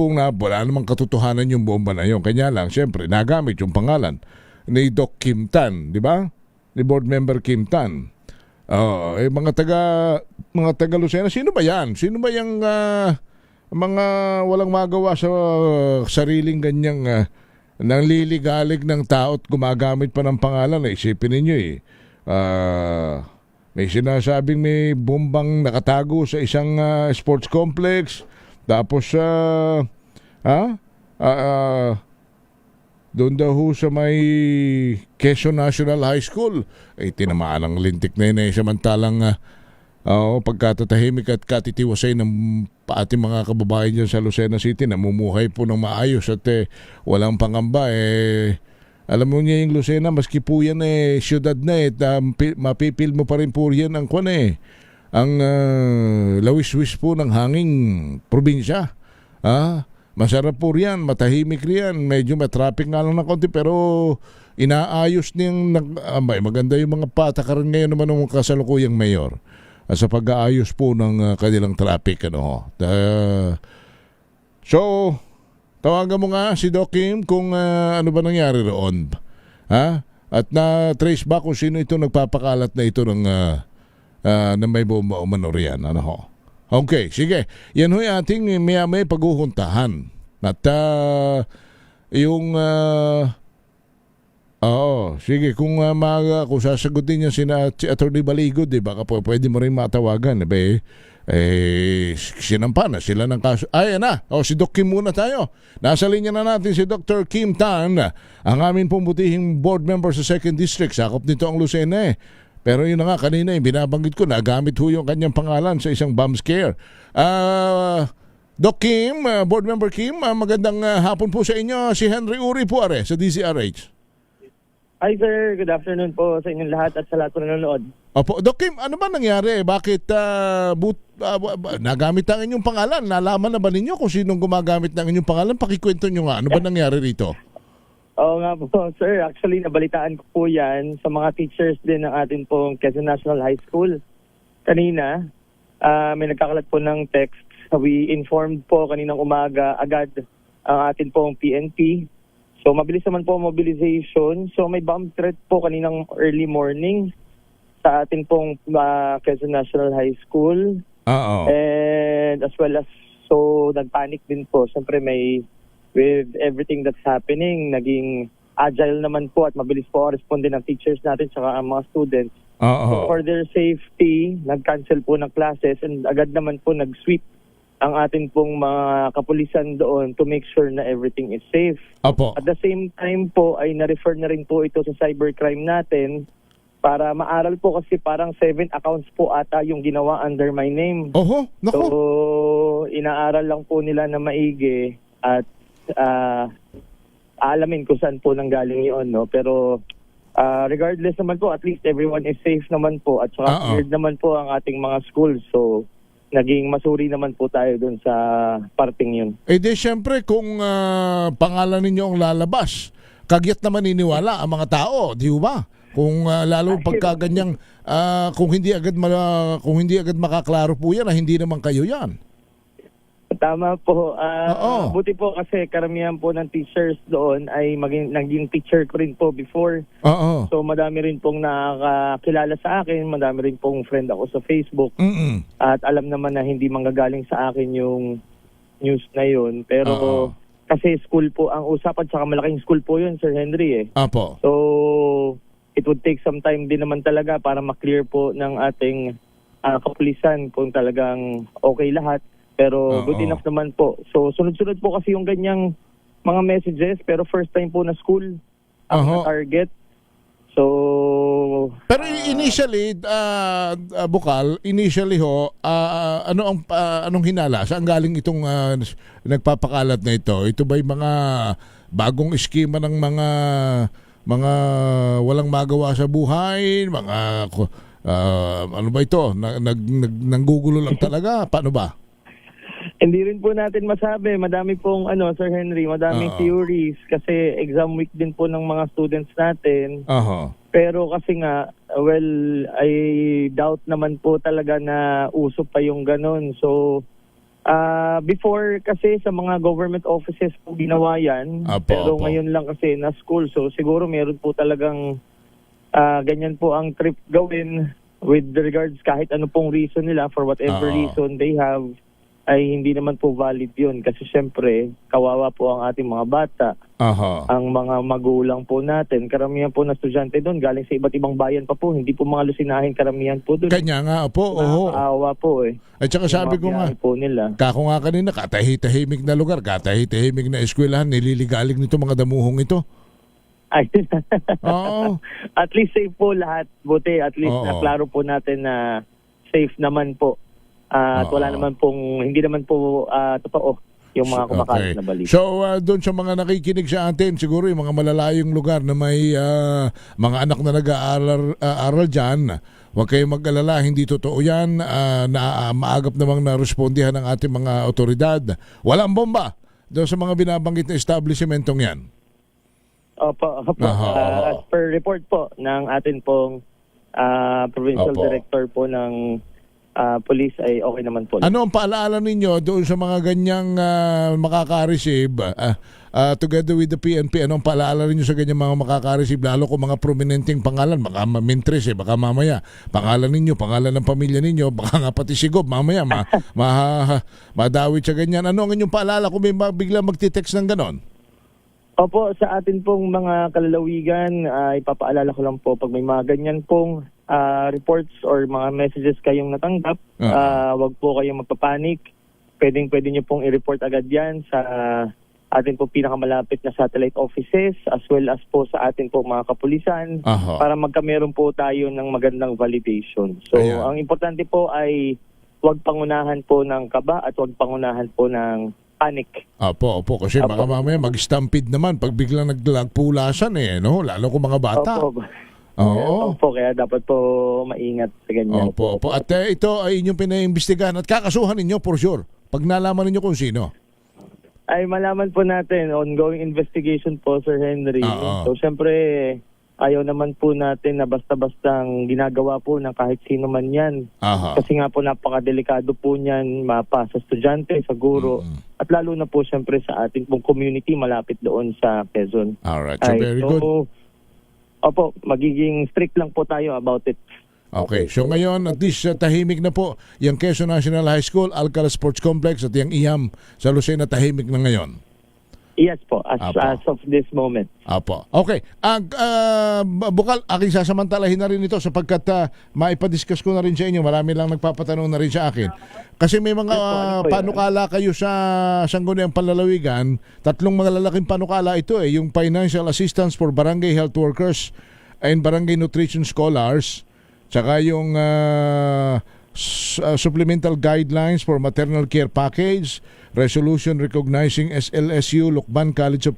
katotohanan yung bomba na yun. Kanya lang, siyempre, nagamit yung pangalan ni Doc Kim Tan, di ba? Ni board member Kim Tan. Mga taga Lucena, sino ba yan? Sino ba yung mga walang magawa sa sariling ganyang liligalig ng tao at gumagamit pa ng pangalan. Isipin ninyo may sinasabing may bombang nakatago sa isang sports complex. Tapos doon daw ho sa may Quezon National High School ay tinamaan ang lintik na yun samantalang pagkatatahimik at katitiwasay ng ating mga kababayan dyan sa Lucena City, namumuhay po ng maayos at walang pangamba. Alam mo niya yung Lucena, maski po yan syudad na mapipil mo pa rin po yan ang ang lawis-wis po ng hanging probinsya. Masarap po riyan, matahimik riyan, medyo matraffic nga lang ng konti pero inaayos niyang maganda yung mga patakaran ngayon naman ng kasalukuyang mayor sa pag-aayos po ng kanilang traffic. So, tawagan mo nga si Doc Kim kung ano ba nangyari roon. At na-trace ba kung sino ito nagpapakalat na ito ng na may bomba o manorian. Okay, sige. Yan ho'y ating may paghuhuntahan. At yung sige, kung sasagutin niya si Atty. Baligo, di ba, pwede mo rin matawagan. Sinampa na sila ng kaso. Ayan na, si Doc Kim muna tayo. Nasa linya na natin si Dr. Kim Tan, ang amin pong butihing board member sa 2nd District. Sakop nito ang Lucena Pero yun na nga, kanina binabanggit ko, nagamit ho yung kanyang pangalan sa isang bomb scare. Doc Kim, board member Kim, magandang hapon po sa inyo. Si Henry Uri po sa DZRH. Hi sir, good afternoon po sa inyong lahat at sa lahat po nanonood. Opo, Doc Kim, ano ba nangyari? Bakit nagamit ang inyong pangalan? Nalaman na ba ninyo kung sinong gumagamit ng inyong pangalan? Pakikwento nyo nga, ano ba nangyari rito? Oo nga po, sir. Actually, nabalitaan ko po yan sa mga teachers din ng atin pong Quezon National High School. Kanina, may nagkakalat po ng text. We informed po kaninang umaga agad ang atin pong PNP. So, mabilis naman po mobilization. So, may bomb threat po kaninang early morning sa atin pong Quezon National High School. And as well as, so, nagpanic din po. Siyempre, with everything that's happening, naging agile naman po at mabilis po responde ng teachers natin saka ang mga students. So for their safety, nag-cancel po ng classes and agad naman po nag-sweep ang atin pong mga kapulisan doon to make sure na everything is safe. At the same time po ay na-refer na rin po ito sa cybercrime natin para maaral po kasi parang 7 accounts po ata yung ginawa under my name. So inaaral lang po nila na maigi at alamin kung saan po nanggaling yun, no? Pero regardless naman po, at least everyone is safe naman po at saka cleared naman po ang ating mga schools. So, naging masuri naman po tayo dun sa parting yun. Di syempre kung pangalan ninyo ang lalabas, kagyat naman niniwala ang mga tao, di ba? Kung lalo pagka ganyang kung hindi agad makaklaro po yan, hindi naman kayo yan. Tama po. Buti po kasi karamihan po ng teachers doon ay naging teacher ko rin po before. So madami rin pong nakakilala sa akin, madami rin pong friend ako sa Facebook. At alam naman na hindi manggagaling sa akin yung news na yun. Pero kasi school po ang usapan, saka malaking school po yun, Sir Henry So it would take some time din naman talaga para maklear po ng ating kapulisan kung talagang okay lahat. Pero good enough naman po. So, sunod-sunod po kasi yung ganyang mga messages. Pero first time po na school ang target. So... Pero initially, Bukal, anong hinala? Saan galing itong nagpapakalat na ito? Ito ba'y mga bagong eskema ng mga walang magawa sa buhay? Ano ba ito? Nanggugulo lang talaga? Paano ba? Hindi rin po natin masabi. Madami pong, Sir Henry, madaming theories kasi exam week din po ng mga students natin. Pero kasi nga, I doubt naman po talaga na uso pa yung ganun. So, before kasi sa mga government offices po ginawa yan. Pero ngayon lang kasi na school. So, siguro meron po talagang ganyan po ang trip gawin with regards kahit ano pong reason nila for whatever reason they have. Ay hindi naman po valid yun kasi syempre kawawa po ang ating mga bata. ang mga magulang po natin. Karamihan po na estudyante doon galing sa iba't ibang bayan pa po. Hindi po mga lusinahin karamihan po doon. Kanya nga po, Nakakaawa po eh. At saka sabi ko nga, po nila. kako nga kanina, katahi-tahimik na lugar, katahi-tahimik na eskwelahan, nililigalig nito mga damuhong ito. Ay, Oo. at least safe po lahat. Buti, at least Oo. klaro po natin na safe naman po. At wala naman pong, hindi naman po totoo yung mga kumakalat na balita. So, doon sa mga nakikinig sa atin, siguro yung mga malalayong lugar na may mga anak na nag-aaral dyan, huwag kayong mag-alala, hindi totoo yan. Maagap namang narespondihan ng ating mga otoridad. Walang bomba doon sa mga binabanggit na establishmentong yan. Opo. As per report po ng atin pong provincial director po ng police ay okay naman po. Ano ang paalaala ninyo doon sa mga ganyang makaka-receive together with the PNP? Ano ang paalaala ninyo sa ganyang mga makaka-receive? Lalo kung mga prominenteng pangalan, baka mintres baka mamaya pangalan ninyo, pangalan ng pamilya ninyo, baka nga pati sigob mamaya madawit sa ganyan. Ano ang inyong paalala kung may biglang magtitext ng ganon? Opo, sa atin pong mga kalalawigan, ipapaalala ko lang po pag may mga ganyan pong reports or mga messages kayong natanggap, wag po kayong magpapanik. Pwede nyo pong i-report agad yan sa atin po pinakamalapit na satellite offices as well as po sa atin po mga kapulisan para magkameron po tayo ng magandang validation. So, ang importante po ay wag pangunahan po ng kaba at wag pangunahan po ng panic. Opo, kasi baka mamaya mag-stampede naman pag biglang naglagpulasan no? Lalo kung mga bata. Opo, kaya dapat po maingat sa ganyan. Opo. At ito ay inyong pinaimbestigahan at kakasuhan ninyo for sure. Pag nalaman ninyo kung sino. Ay malaman po natin, ongoing investigation po, Sir Henry. So, syempre, ayaw naman po natin na basta-bastang ginagawa po ng kahit sino man yan. Kasi nga po napakadelikado po niyan mapa sa estudyante, sa guro, at lalo na po syempre sa ating pong community malapit doon sa Quezon. Alright, so very good. Opo, magiging strict lang po tayo about it. Okay, so ngayon at least tahimik na po yung Quezon National High School, Alcala Sports Complex at yung IAM sa Lucena tahimik na ngayon. Yes po, as of this moment. Apo. Okay. Bukal, aking sasamantalahin na rin ito sapagkat maipadiscuss ko na rin sa inyo. Marami lang nagpapatanong na rin sa akin. Kasi may mga panukala kayo sa Sangguniang Panlalawigan. 3 malalaking panukala ito Yung financial assistance for barangay health workers and barangay nutrition scholars. Tsaka yung supplemental guidelines for maternal care package, resolution recognizing SLSU Lukban College of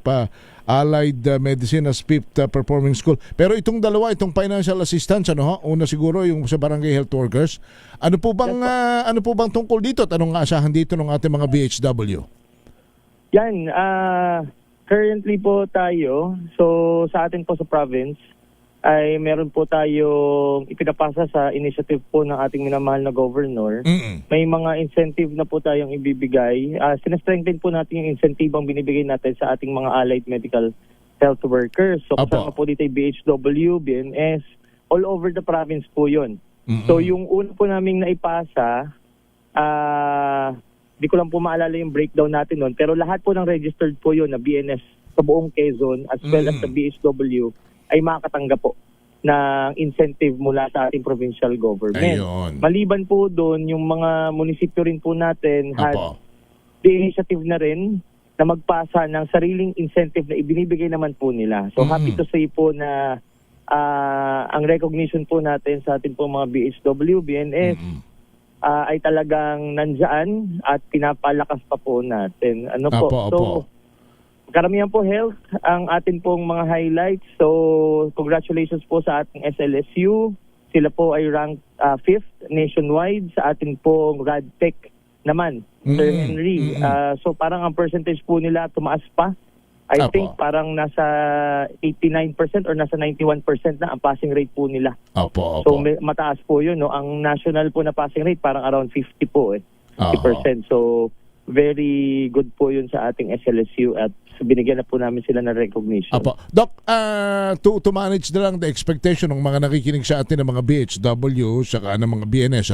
Allied Medicine as 5th performing school. Pero itong dalawa, itong financial assistance, una siguro yung sa barangay health workers. Ano po bang tungkol dito at anong aasahan dito ng ating mga BHW? Yan, currently po tayo, so sa atin po sa province, ay meron po tayong ipinapasa sa initiative po ng ating minamahal na governor. May mga incentive na po tayong ibibigay. Sinastrengthen po natin yung incentive ang binibigay natin sa ating mga allied medical health workers. So kasama po dito yung BHW, BNS, all over the province po yun. So yung una po naming naipasa, di ko lang po maalala yung breakdown natin nun, pero lahat po ng registered po yun na BNS sa buong Quezon as well as sa BHW ay makakatanggap po ng incentive mula sa ating provincial government. Ayun. Maliban po doon, yung mga munisipyo rin po natin had the initiative na rin na magpasa ng sariling incentive na ibinibigay naman po nila. So happy to say po na ang recognition po natin sa ating po mga BHW, BNS, ay talagang nandyan at pinapalakas pa po natin. So, karamihan po health ang atin pong mga highlights. So, congratulations po sa ating SLSU. Sila po ay ranked 5th nationwide sa atin pong RadTech naman, Sir Henry. So, parang ang percentage po nila tumaas pa. I think parang nasa 89% or nasa 91% na ang passing rate po nila. So, mataas po yun. No? Ang national po na passing rate parang around 50 po 50%. So, very good po yun sa ating SLSU at binigyan na po namin sila ng recognition. Doc, to manage na lang the expectation ng mga nakikinig sa atin ng mga BHW saka ng mga BNS,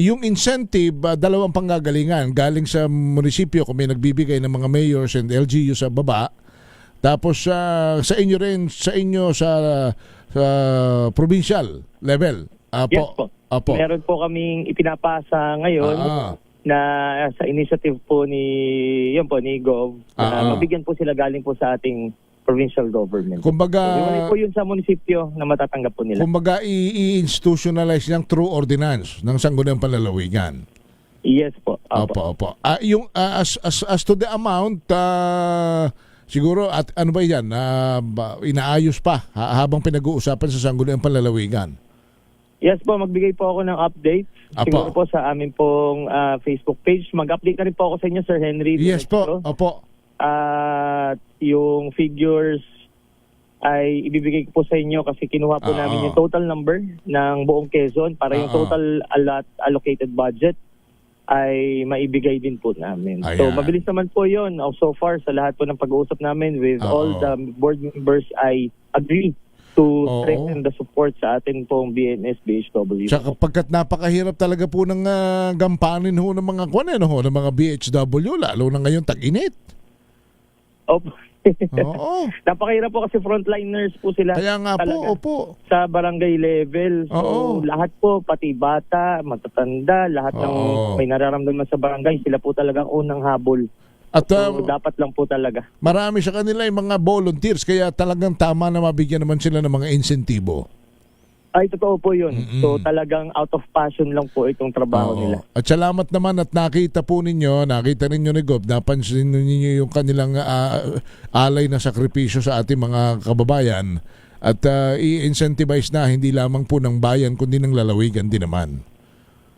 yung incentive, dalawang panggagalingan galing sa munisipyo kung may nagbibigay ng mga mayors and LGU sa baba, Tapos sa inyo rin, sa provincial level. Yes po. Apo. Meron po kaming ipinapasa ngayon na sa initiative po ni Gov na mabigyan po sila galing po sa ating provincial government. Kumbaga, Iwalay po yun sa munisipyo na matatanggap po nila. kumbaga i-institutionalize niyang through ordinance ng Sangguniang Panlalawigan. Yes po. Opo. Yung as to the amount, siguro at ano ba 'yan? Inaayos pa habang pinag-uusapan sa Sangguniang Panlalawigan. Yes po, magbigay po ako ng update. Siguro po sa amin pong Facebook page. Mag-update na rin po ako sa inyo, Sir Henry. Yes po. Opo. Yung figures ay ibibigay ko po sa inyo kasi kinuha po namin yung total number ng buong Quezon para yung total allocated budget ay maibigay din po namin. So mabilis naman po yun. So far sa lahat po ng pag-uusap namin with all the board members ay agree to strengthen the support sa atin pong BNS-BHW. Tsaka pagkat napakahirap talaga po ng gampanin ho ng mga ng mga BHW, lalo na ngayon tag-init. Opo. Napakahirap po kasi frontliners po sila. Kaya nga po, sa barangay level. So lahat po, pati bata, matatanda, lahat ng may nararamdaman sa barangay, sila po talagang unang habol. At so, dapat lang po talaga. Marami sa kanila yung mga volunteers, kaya talagang tama na mabigyan naman sila ng mga insentibo. Ay, totoo po yun. So talagang out of passion lang po itong trabaho nila. At salamat naman at nakita ninyo ni Gov, napansin ninyo yung kanilang alay na sakripisyo sa ating mga kababayan at i-incentivize na hindi lamang po ng bayan kundi ng lalawigan din naman.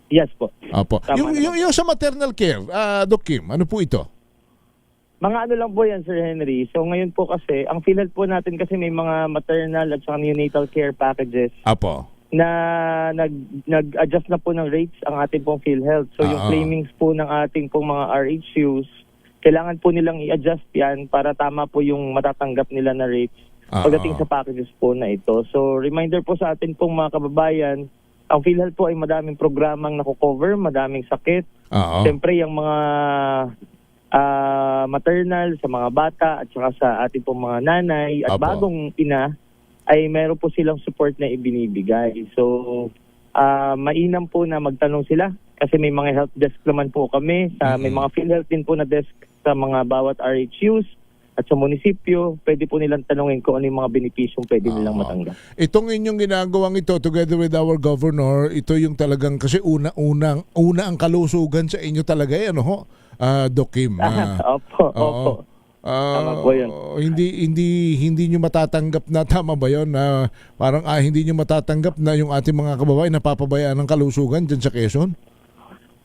Yes po. Opo. Yung sa maternal care, Doc Kim, ano po ito? Mga ano lang po yan, Sir Henry. So ngayon po kasi, ang PhilHealth po natin kasi may mga maternal at saka neonatal care packages. Apo. Na nag-adjust na po ng rates ang ating pong PhilHealth. So yung claimings po ng ating pong mga RHUs, kailangan po nilang i-adjust yan para tama po yung matatanggap nila na rates pagdating sa packages po na ito. So reminder po sa atin pong mga kababayan, ang PhilHealth po ay madaming programang nakukover, madaming sakit. Siyempre yung mga maternal sa mga bata at saka sa ating pong mga nanay at bagong ina ay meron po silang support na ibinibigay. So mainam po na magtanong sila kasi may mga help desk naman po kami. May mga PhilHealth din po na desk sa mga bawat RHUs at sa munisipyo. Pwede po nilang tanungin kung ano yung mga benepisyong pwede nilang matanggap. Itong inyong ginagawang ito together with our governor, ito yung talagang kasi una ang kalusugan sa inyo talaga Doc Kim. Opo. Tama po yun. Hindi nyo matatanggap na, tama ba yun? Parang hindi nyo matatanggap na yung ating mga kababayan napapabayaan ng kalusugan dyan sa Quezon?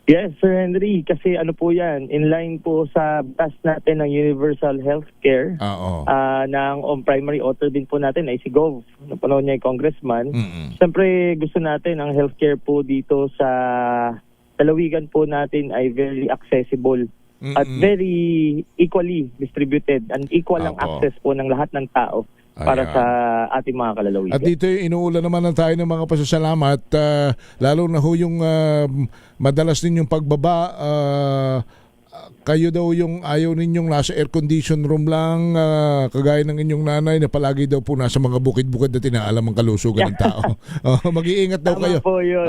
Yes, Sir Henry. Kasi ano po yan, in line po sa batas natin ng Universal Healthcare. Ang primary author din po natin ay si Gov. Napanahon niya yung congressman. Siyempre gusto natin ang healthcare po dito sa lalawigan po natin ay very accessible at very equally distributed and equal ang access po ng lahat ng tao para sa ating mga kalalawigan. At dito inuulan naman na tayo ng mga pasasalamat, lalo na ho yung madalas ninyong pagbaba, kayo daw yung ayaw ninyong nasa air condition room lang, kagaya ng inyong nanay na palagi daw po nasa mga bukid-bukid na tinaalam ang kalusugan ng tao. Mag-iingat daw kayo. Tama po yun.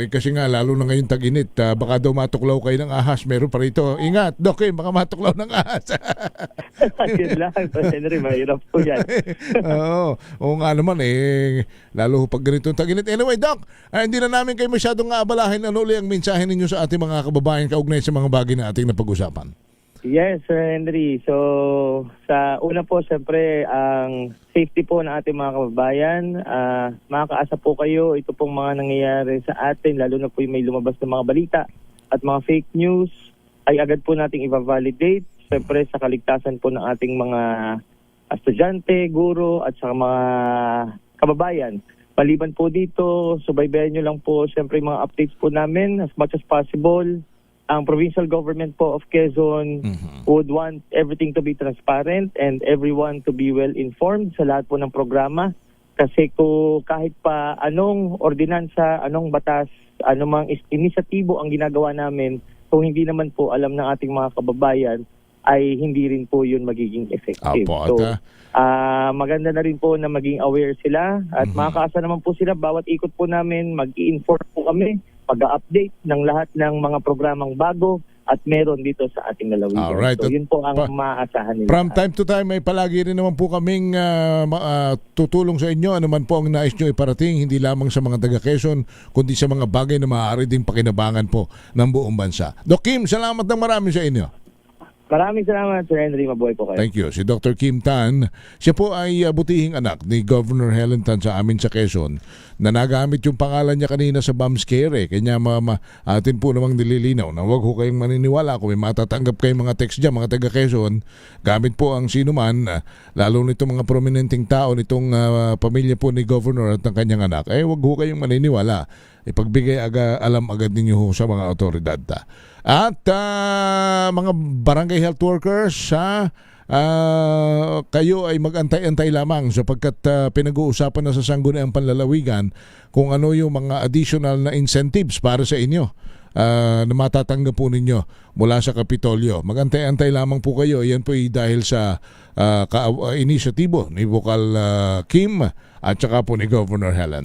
Kasi nga lalo na ngayon tag-init, baka daw matuklaw kayo ng ahas. Meron pa rito. Ingat, Doc, baka matuklaw ng ahas. Yun lang, Henry, mahirap po yan. Oo nga naman lalo pag ganito tag-init. Anyway, Doc, hindi na namin kayo masyadong aabalahin. Ano ulit ang mensahe ninyo sa ating mga kababayan kaugnay sa mga bagay na ating napag-usapan? Yes, Sir Henry. So, sa una po, siyempre, ang safety po ng ating mga kababayan. Makakaasa po kayo, ito pong mga nangyayari sa atin, lalo na po yung may lumabas na mga balita at mga fake news, ay agad po nating i-validate. Siyempre, sa kaligtasan po ng ating mga estudyante, guro, at sa mga kababayan. Maliban po dito, subaybayan nyo lang po, siyempre, mga updates po namin as much as possible. Ang provincial government po of Quezon would want everything to be transparent and everyone to be well informed sa lahat po ng programa. Kasi kahit pa anong ordinansa, anong batas, anumang inisyatibo ang ginagawa namin, kung hindi naman po alam ng ating mga kababayan ay hindi rin po yun magiging effective. Apo, So, at, maganda na rin po na maging aware sila at makakaasa naman po sila bawat ikot po namin, mag-i-inform po kami, mag-update ng lahat ng mga programang bago at meron dito sa ating lalawigan. Alright. So yun po ang maaasahan nila. From time to time, may palagi rin naman po kaming tutulong sa inyo. Ano man po ang nais nyo iparating, hindi lamang sa mga taga Quezon, kundi sa mga bagay na maaari ding pakinabangan po ng buong bansa. Doc Kim, salamat ng marami sa inyo. Maraming salamat, Sir Henry. Mabuhay po kayo. Thank you. Si Dr. Kim Tan, siya po ay butihing anak ni Governor Helen Tan sa amin sa Quezon na nagamit yung pangalan niya kanina sa Bams Care. Kanya atin po namang nililinaw na huwag ho kayong maniniwala kung may matatanggap kayong mga text dyan, mga taga Quezon. Gamit po ang sinuman, lalo nitong mga prominenteng tao, nitong pamilya po ni Governor at ng kanyang anak. Huwag ho kayong maniniwala. Ipagbigay alam agad ninyo ho sa mga otoridad. At mga barangay health workers, kayo ay mag-antay-antay lamang sapagkat pinag-uusapan na sa Sangguniang Panlalawigan kung ano yung mga additional na incentives para sa inyo na matatanggap po ninyo mula sa Kapitolyo. Mag-antay-antay lamang po kayo. Yan po ay dahil sa inisyatibo ni Vocal Kim at saka po ni Governor Helen.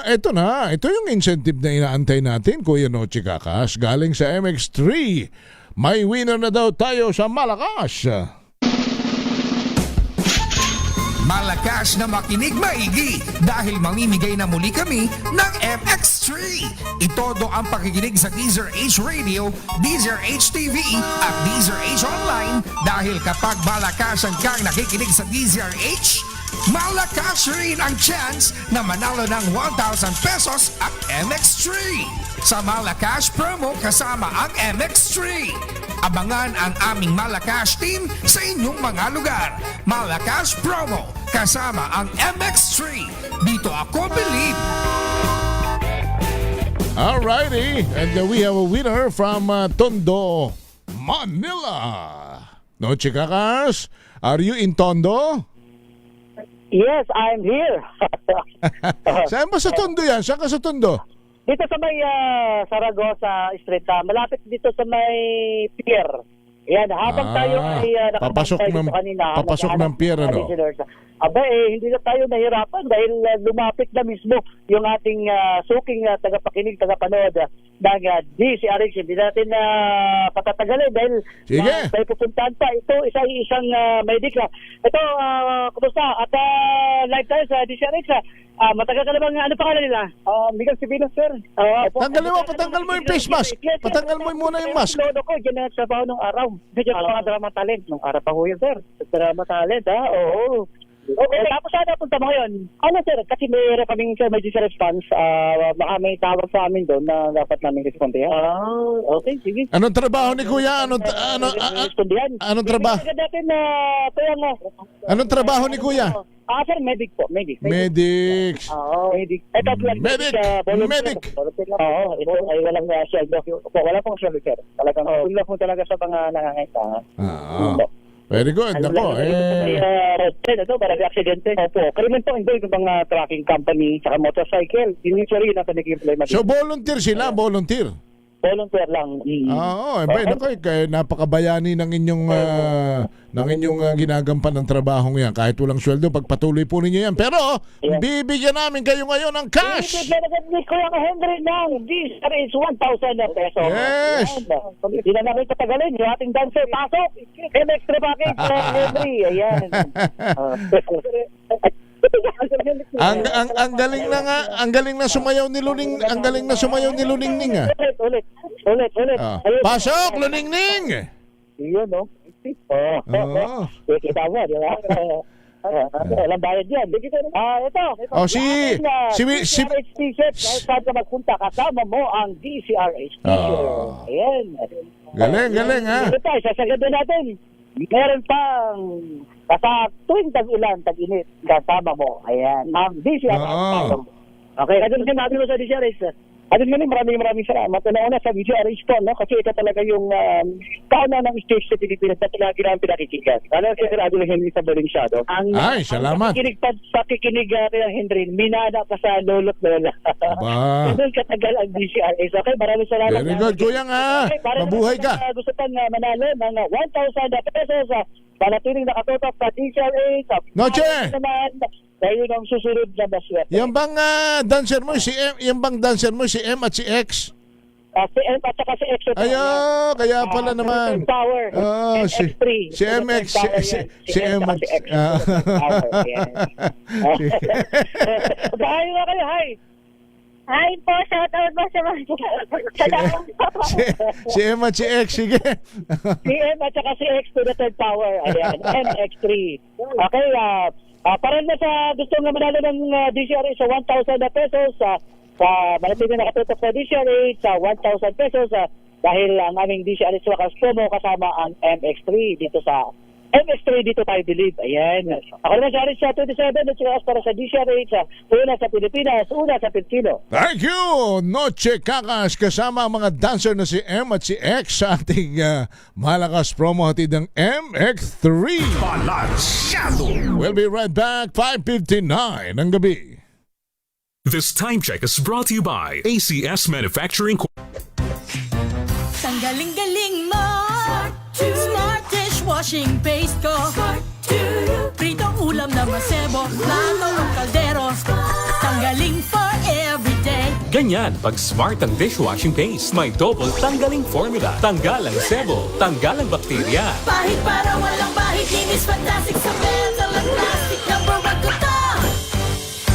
Ito yung incentive na inaantay natin, Kuya Noche Kakas, galing sa MX3. May winner na daw tayo sa Malakas. Malakas na makinig maigi dahil mamimigay na muli kami ng MX3. Itodo ang pakikinig sa Deezer H Radio, Deezer H TV at Deezer H Online dahil kapag malakasan kang nakikinig sa Deezer H, malakas rin ang chance na manalo ng 1,000 pesos at MX3. Sa Malakas promo kasama ang MX3. Abangan ang aming Malakas team sa inyong mga lugar. Malakas promo kasama ang MX3. Dito ako believe. Alrighty, and we have a winner from Tondo, Manila. Noche Kakas, are you in Tondo? Yes, I'm here. Saan ba sa Tondo yan? Saan ka sa Tondo? Dito sa may Saragossa Street, malapit dito sa may pier. Yan, habang tayo ay papasok ng pier, ano? Hindi na tayo nahirapan dahil lumapit na mismo yung ating suking tagapakinig, tagapanood ng DCRH. Hindi natin patatagalin dahil tayo pupuntahan pa. Ito, isang medic. Ito, kumusta? At live tayo sa DCRH. Matagal ka na bang, ano pangalan nila? Miguel Sibinos, sir. Patanggal mo yung face mask. Patanggal mo muna yung mask. Lolo ko, dyan na nagsabaho nung araw. Medyo mga drama talent. Nung araw pa ho yun, sir. Drama talent, ha? Oo. Okay, tapos saan napunta mo ngayon? Ano, sir? Kasi mayroon kaming emergency response. Baka may tawag sa amin doon na dapat namin respondihan. Okay, sige. Anong trabaho ni Kuya? Anong trabaho? Anong trabaho ni Kuya? Sir, medic po. Medics. Oo, medic. Ito, Medic. Oo, ito ay walang shield. Wala pong shield, sir. Talagang tulong po talaga sa mga nangangailangan. Very good. Nako, ito, parang aksidente. Opo. Kariman po, hindi yung mga trucking company saka motorcycle. Initially, nasa nag-employ. So, volunteer sila? Volunteer lang. Oo, napakabayani ng inyong ginagampanan ng trabahong yan. Kahit walang sweldo, pagpatuloy po ninyo yan. Pero, bibigyan namin kayo ngayon ng cash. Bibigyan ni Kuya Henry ng DCRH 1,000 pesos. Yes. Hindi na namin patagalin. Yung ating dancer, pasok. Extra package, Henry. Ayan. Ang galing na sumayaw ni Luning, Ning. Ulit. Pasok, Luningning. Iyon, no? Kita mo, di ba? Walang bayad yan. Ito. T-shirt. Saan ka magpunta, kasama mo ang DCRH t-shirt. Ayan. Galing, ha? Ito, sasagad natin. Meron pang sa tuwing tag-ulan, tag-init, kasama mo. Ayan. Ang DCRH. Okay, kasi sinabi mo sa DCRH, At maraming salamat. Una sa DZRH po, no? Kasi ito talaga yung kauna ng stage sa Pilipinas na lagi namin pinakikinggan. Ano si Radio Henry sa Balinciado? Ay, salamat. Ang pakikinig Henry, minana ka sa lolo't lola. Aba. Ganun katagal ang DZRH. Okay, maraming salamat. Very good, Kuya nga. Mabuhay ka. Gusto pang manalo ng 1,000 pesos panatiling nakatutok sa DZRH. Noche! Dahil ang susunod na maswerte. Yung bang dancer mo si M, yung bang dancer mo si M at si X? Si M at saka si X. Ayo, kaya pala naman. Power. Si MX, si M at Bahay na kayo, hi. Hi po, shout out po sa mga si M at si X, sige. Si M at saka si X to the third power. Ayan, MX3. Okay, para na sa gusto nga manalo ng DZRH sa 1,000 pesos, sa manatiling nakatutok sa DZRH sa 1,000 pesos, dahil ang aming DZRH Wakas promo kasama ang MX3 dito sa MX3 dito tayo believe. Ayan. Ako naman sa RH 27 at sila para sa DZRH, una sa Pilipinas, una sa Pilipino. Thank you! Noche Kakas kasama ang mga dancer na si M at si X sa ating malakas promo hatid ng MX3. Balansyado! We'll be right back, 5:59 ng gabi. This time check is brought to you by ACS Manufacturing. Ang galing-galing mo, Smart dishwashing paste ko, pritong ulam na masebo, plato o kaldero, tanggaling for everyday. Ganyan, pag smart ang dishwashing paste, may double tanggaling formula. Tanggal ang sebo, tanggal ang bakterya. Bahid para walang bahid, linis fantastic sa metal at plastic, number one ko to.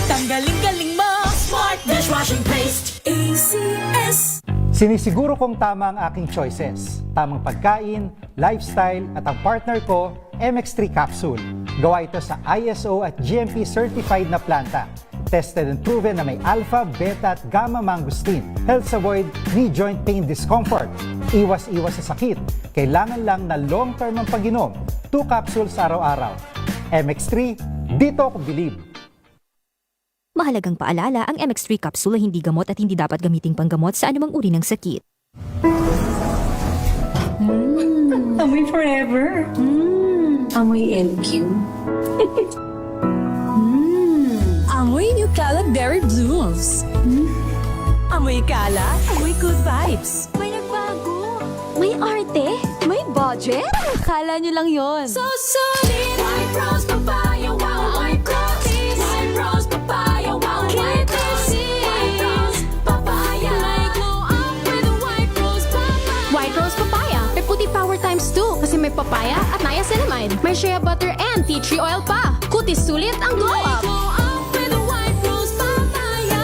Tanggaling-galing mo, Smart dishwashing paste, ACS. Sinisiguro kong tama ang aking choices. Tamang pagkain, lifestyle, at ang partner ko, MX3 Capsule. Gawa ito sa ISO at GMP certified na planta. Tested and proven na may alpha, beta at gamma mangosteen. Helps avoid knee joint pain discomfort. Iwas-iwas sa sakit. Kailangan lang na long-term ang pag-inom. 2 capsules araw-araw. MX3, dito ako believe. Mahalagang paalala, ang MX3 capsule ay hindi gamot at hindi dapat gamiting panggamot sa anumang uri ng sakit. Amoy forever. Amoy LQ. Amoy New Cala Berry Blooms. Amoy Cala, amoy good vibes. May nagbago! May arte! May budget! Akala nyo lang yon. So solid! White Rose Papaya, wow! White Rose! White Rose Papaya, wow! White Rose! White Rose Papaya! May glow up with a White Rose Papaya! White Rose Papaya. May puti power times 2 kasi may papaya at niacinamide. May shea butter and tea tree oil pa. Kutis sulit ang glow up. Glow up with a White Rose Papaya!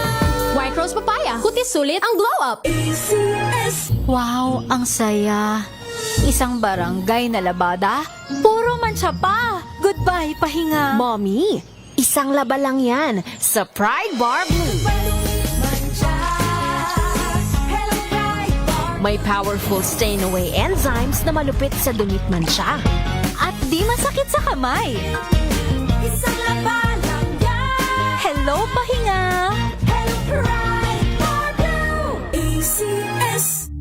White Rose Papaya. Kutis sulit ang glow up. ACS! Wow, ang saya. Isang barangay na labada, puro mancha pa. Goodbye, pahinga. Mommy, isang laba lang yan sa Pride Bar Blue. May powerful stain-away enzymes na malupit sa dumit mancha. At di masakit sa kamay. Isang laba lang yan. Hello, pahinga. Hello, Pride Bar Blue. ACS.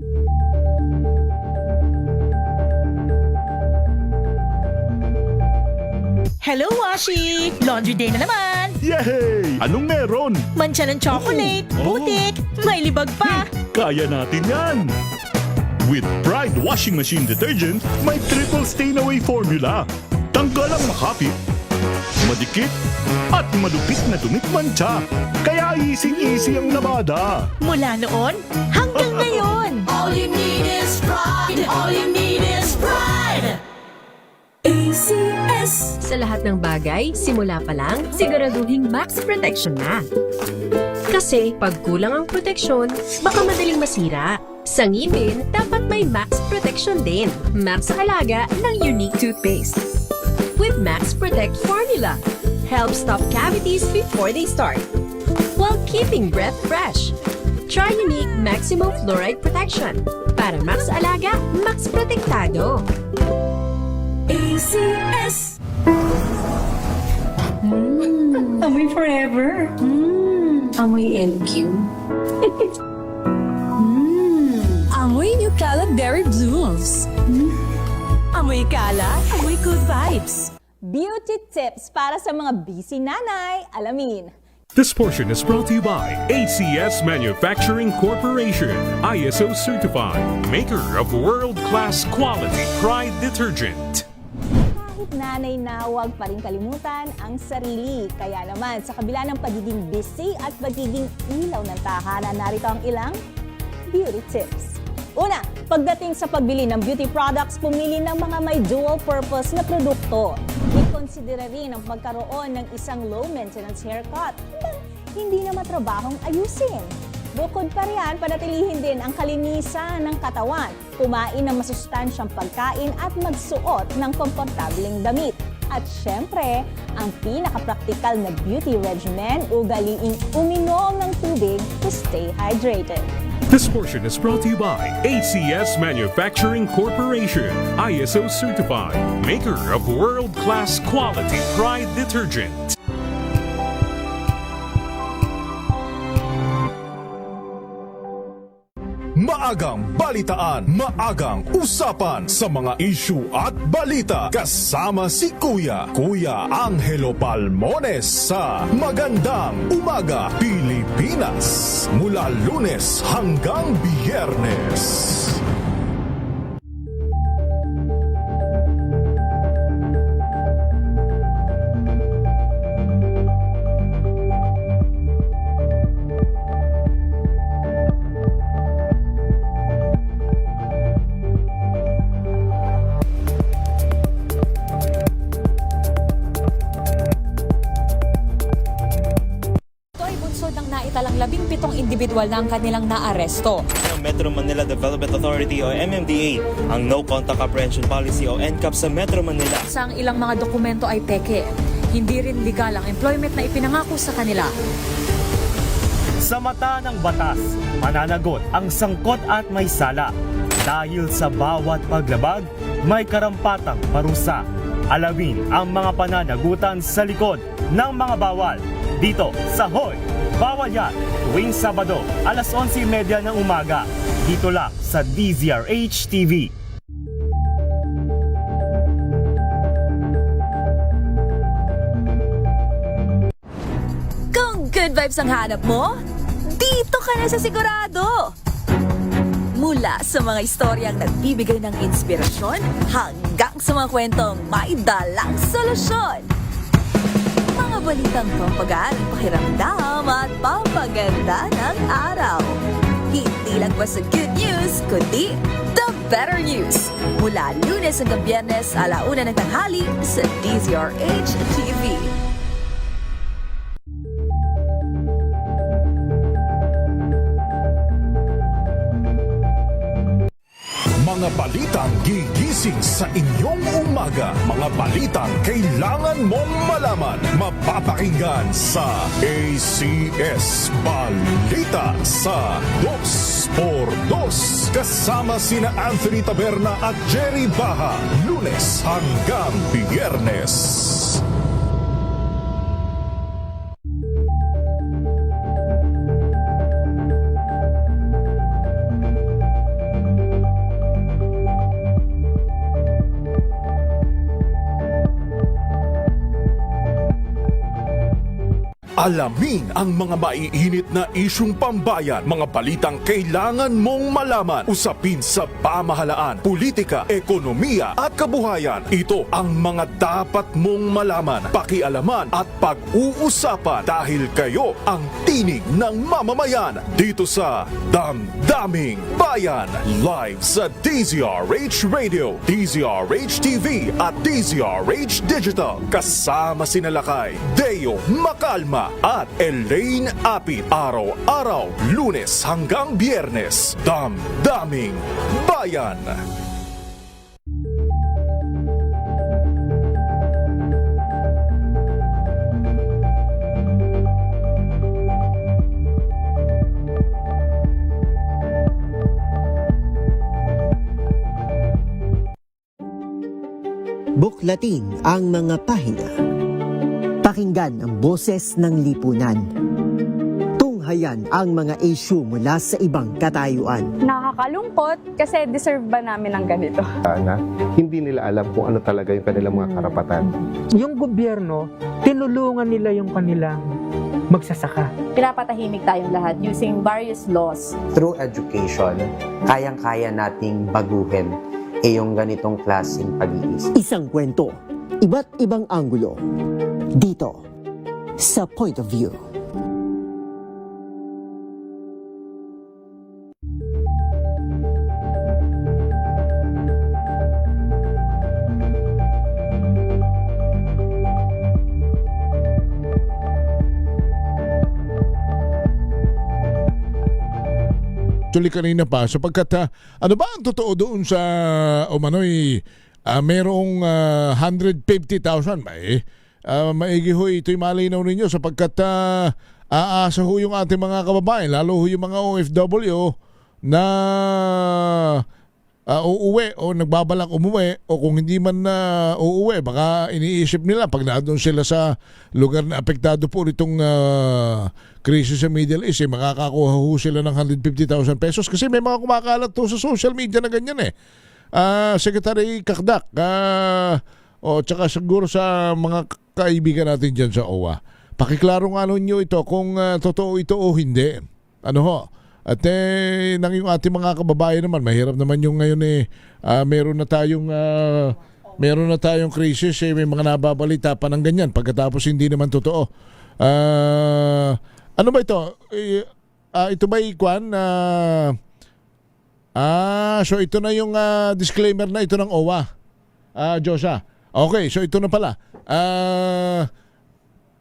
Hello, Washi! Laundry day na naman! Yay! Anong meron? Mancha ng chocolate, putik, may libag pa! Kaya natin yan! With Pride Washing Machine Detergent, may triple stain-away formula. Tanggal ang makapit, madikit, at madupit na dumit mancha. Kaya easy-easy ang labada. Mula noon hanggang ngayon! All you need is pride! All you need is pride! ACS. Sa lahat ng bagay, simula pa lang, siguraduhing max protection na. Kasi pag kulang ang proteksyon, baka madaling masira. Sa ngipin, dapat may max protection din. Max sa alaga ng unique toothpaste. With Max Protect Formula, help stop cavities before they start, while keeping breath fresh. Try unique Maximum Fluoride Protection. Para max alaga, max protektado. ACS. Amoy forever. Amoy LQ. Dairy Blues. Amoy kalat, amoy good vibes. Beauty tips para sa mga busy nanay. Alamin. This portion is brought to you by ACS Manufacturing Corporation, ISO certified, maker of world-class quality Pride detergent. Kahit nanay na, huwag pa rin kalimutan ang sarili. Kaya naman, sa kabila ng pagiging busy at pagiging ilaw ng tahanan, narito ang ilang beauty tips. Una, pagdating sa pagbili ng beauty products, pumili ng mga may dual purpose na produkto. I-consider rin ang pagkaroon ng isang low-maintenance haircut. Hindi na matrabahong ayusin. Bukod pa riyan, panatilihin din ang kalinisan ng katawan, kumain ng masustansyang pagkain at magsuot ng komportableng damit. At syempre, ang pinaka-praktikal na beauty regimen, ugaliing uminom ng tubig to stay hydrated. This portion is brought to you by ACS Manufacturing Corporation, ISO certified, maker of world-class quality Pride detergent. Maagang balitaan, maagang usapan sa mga issue at balita. Kasama si Kuya Angelo Palmones sa Magandang Umaga Pilipinas. Mula Lunes hanggang Biyernes. Naitalang 17 individual na ang kanilang naaresto. Ng Metro Manila Development Authority o MMDA ang No Contact Apprehension Policy o NCAP sa Metro Manila. Sa ilang mga dokumento ay peke. Hindi rin legal ang employment na ipinangako sa kanila. Sa mata ng batas, mananagot ang sangkot at may sala. Dahil sa bawat paglabag, may karampatang parusa. Alamin ang mga pananagutan sa likod ng mga bawal. Dito sa Hoy! Bawal Yan! Tuwing Sabado, alas 11:30 ng umaga. Dito lang sa DZRH TV. Kung good vibes ang hanap mo, dito ka na sa Sigurado! Mula sa mga istoryang nagbibigay ng inspirasyon hanggang sa mga kwentong may dalang solusyon. Mga balitang pampagaan ang pakiramdam at pampaganda ng araw. Hindi lang ba sa good news, kundi the better news. Mula Lunes hanggang Biyernes, 1:00 ng tanghali sa DZRH TV. Mga balitang gigising sa inyong umaga. Mga balitang kailangan mong malaman. Mapapakinggan sa ACS Balita sa 2x2. Kasama sina Anthony Taberna at Jerry Baha. Lunes hanggang Biyernes. Alamin ang mga maiinit na isyung pambayan, mga balitang kailangan mong malaman, usapin sa pamahalaan, politika, ekonomiya at kabuhayan. Ito ang mga dapat mong malaman, pakialaman at pag-uusapan dahil kayo ang tinig ng mamamayan dito sa Damdaming Bayan. Live sa DZRH Radio, DZRH TV at DZRH Digital. Kasama sina Lakay, Deo Makalma at Elaine Apit. Araw-araw, Lunes hanggang Biyernes. Damdaming Bayan. Buklatin ang mga pahina. Pakinggan ang boses ng lipunan. namamamahayan ang mga issue mula sa ibang katayuan. Nakakalungkot kasi deserve ba namin ng ganito? Na hindi nila alam kung ano talaga yung kanilang mga karapatan. Yung gobyerno, tinulungan nila yung kanilang magsasaka. Pinapatahimik tayong lahat using various laws. Through education, kayang-kaya nating baguhin yung ganitong klaseng pag-iisip. Isang kwento, iba't ibang anggulo. Dito, sa Point of View. Actually kanina pa sapagkat ano ba ang totoo doon sa merong 150,000 ba maigi ho ito'y malinaw ninyo sapagkat aasa ho yung ating mga kababayan lalo ho yung mga OFW na uuwi o nagbabalak umuwi o kung hindi man na uuwi baka iniisip nila pag nadoon sila sa lugar na apektado po nitong krisis sa Middle East makakakuha ho sila ng 150,000 pesos kasi may mga kumakalat to sa social media na ganyan Secretary Kakdak tsaka siguro sa mga kaibigan natin dyan sa OWA pakiklaro nga ninyo ito kung totoo ito o hindi at nang yung ating mga kababayan naman mahirap naman yung ngayon meron na tayong krisis may mga nababalita pa ng ganyan pagkatapos hindi naman totoo. Ano ba ito? Ito ba ikwan? So ito na yung disclaimer na ito ng OWA. Josa. Okay, so ito na pala.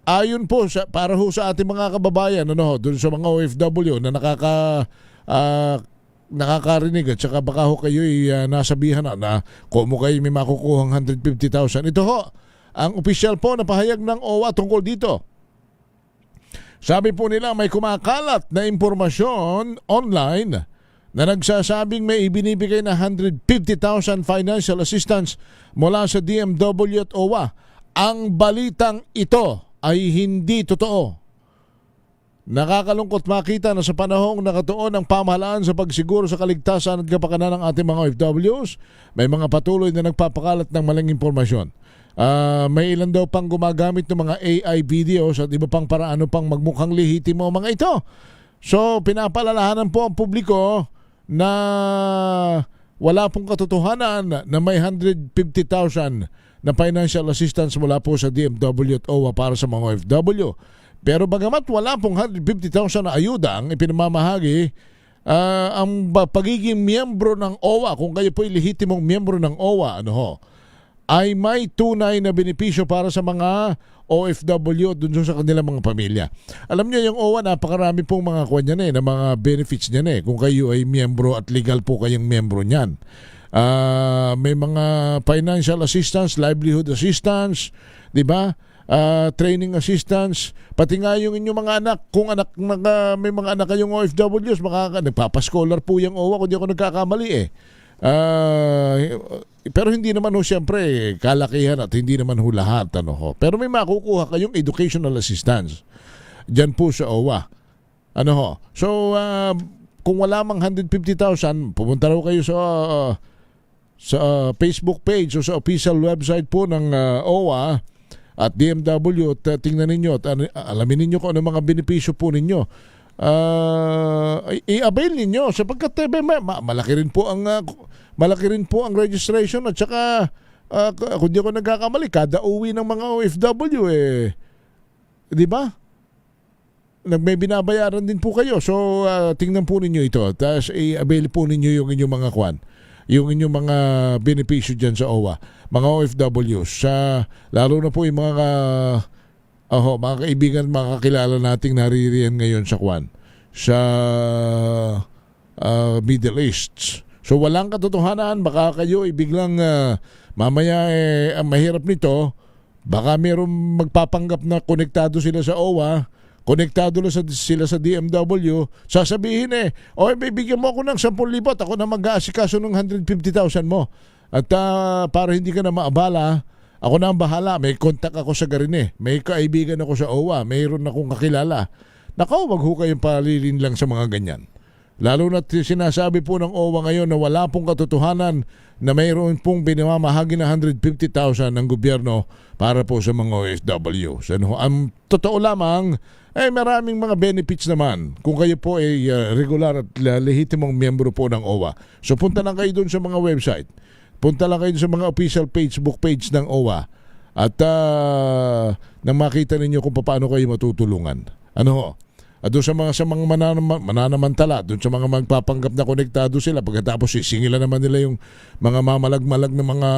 Ayon po para ho sa ating mga kababayan doon sa mga OFW na nakakarinig at saka baka ho kayo'y nasabihan na kung kayo may makukuhang 150,000. Ito ho, ang opisyal po na pahayag ng OWA tungkol dito. Sabi po nila may kumakalat na impormasyon online na nagsasabing may ibinibigay na 150,000 financial assistance mula sa DMW at OWA. Ang balitang ito ay hindi totoo. Nakakalungkot makita na sa panahong nakatuon ang pamahalaan sa pagsiguro sa kaligtasan at kapakanan ng ating mga OFWs, may mga patuloy na nagpapakalat ng maling impormasyon. May ilan daw pang gumagamit ng mga AI videos at iba pang paraano pang magmukhang lehitimo mga ito. So pinapalalahanan po ang publiko na wala pong katotohanan na may 150,000 na financial assistance mula po sa DMW at OWA para sa mga OFW. Pero bagamat wala pong 150,000 na ayuda ang ipinamamahagi, ang pagiging miyembro ng OWA, kung kayo po'y lehitimong miyembro ng OWA, ay may tunay na benepisyo para sa mga OFW at dun sa kanilang mga pamilya. Alam niyo yung OWA, napakarami pong mga kuwan niyan na mga benefits niyan kung kayo ay miyembro at legal po kayong miyembro niyan. May mga financial assistance, livelihood assistance, di ba? Training assistance, pati nga yung inyong mga anak, kung may mga anak kayong OFWs, nagpapascholar po yung OWA kung di ako nagkakamali pero hindi naman siyempre kalakihan at hindi naman lahat pero may makukuha kayong educational assistance dyan po sa OWA so kung wala mang 150,000 pumunta raw kayo sa Facebook page o sa official website po ng OWA at DMW at tingnan ninyo at alamin ninyo kung ano mga benepisyo po ninyo. I-avail ninyo sapagkat malaki rin po ang registration at saka kung di ako nagkakamali kada uwi ng mga OFW di ba? May binabayaran din po kayo. So tingnan po ninyo ito. Tapos i-avail po ninyo yung inyong mga yung inyong mga benepisyo dyan sa OWA, mga OFWs, lalo na po yung mga kaibigan, mga kakilala nating naririyan ngayon sa Middle East. So walang katotohanan, baka kayo biglang mamaya mahirap nito, baka mayroong magpapanggap na konektado sila sa OWA, konektado sila sa DMW, sasabihin bibigyan mo ako ng 10,000, ako na mag-aasikaso ng 150,000 mo. At para hindi ka na maabala, ako na ang bahala. May contact ako sa Garine. May kaibigan ako sa OWA. Mayroon akong kakilala Nako, wag ho kayong palilin lang sa mga ganyan. Lalo na sinasabi po ng OWA ngayon na wala pong katotohanan na mayroon pong binamahagi na 150,000 ng gobyerno para po sa mga OFW. So, ang totoo lamang, maraming mga benefits naman kung kayo po ay regular at lehitimong miyembro po ng OWA. So punta lang kayo dun sa mga website. Punta lang kayo sa mga official Facebook page ng OWA at nang makita ninyo kung paano kayo matutulungan. Ano ho? At doon sa mga mananamantala, doon sa mga magpapanggap na konektado sila, pagkatapos sisingilan naman nila yung mga mamalag-malag na mga,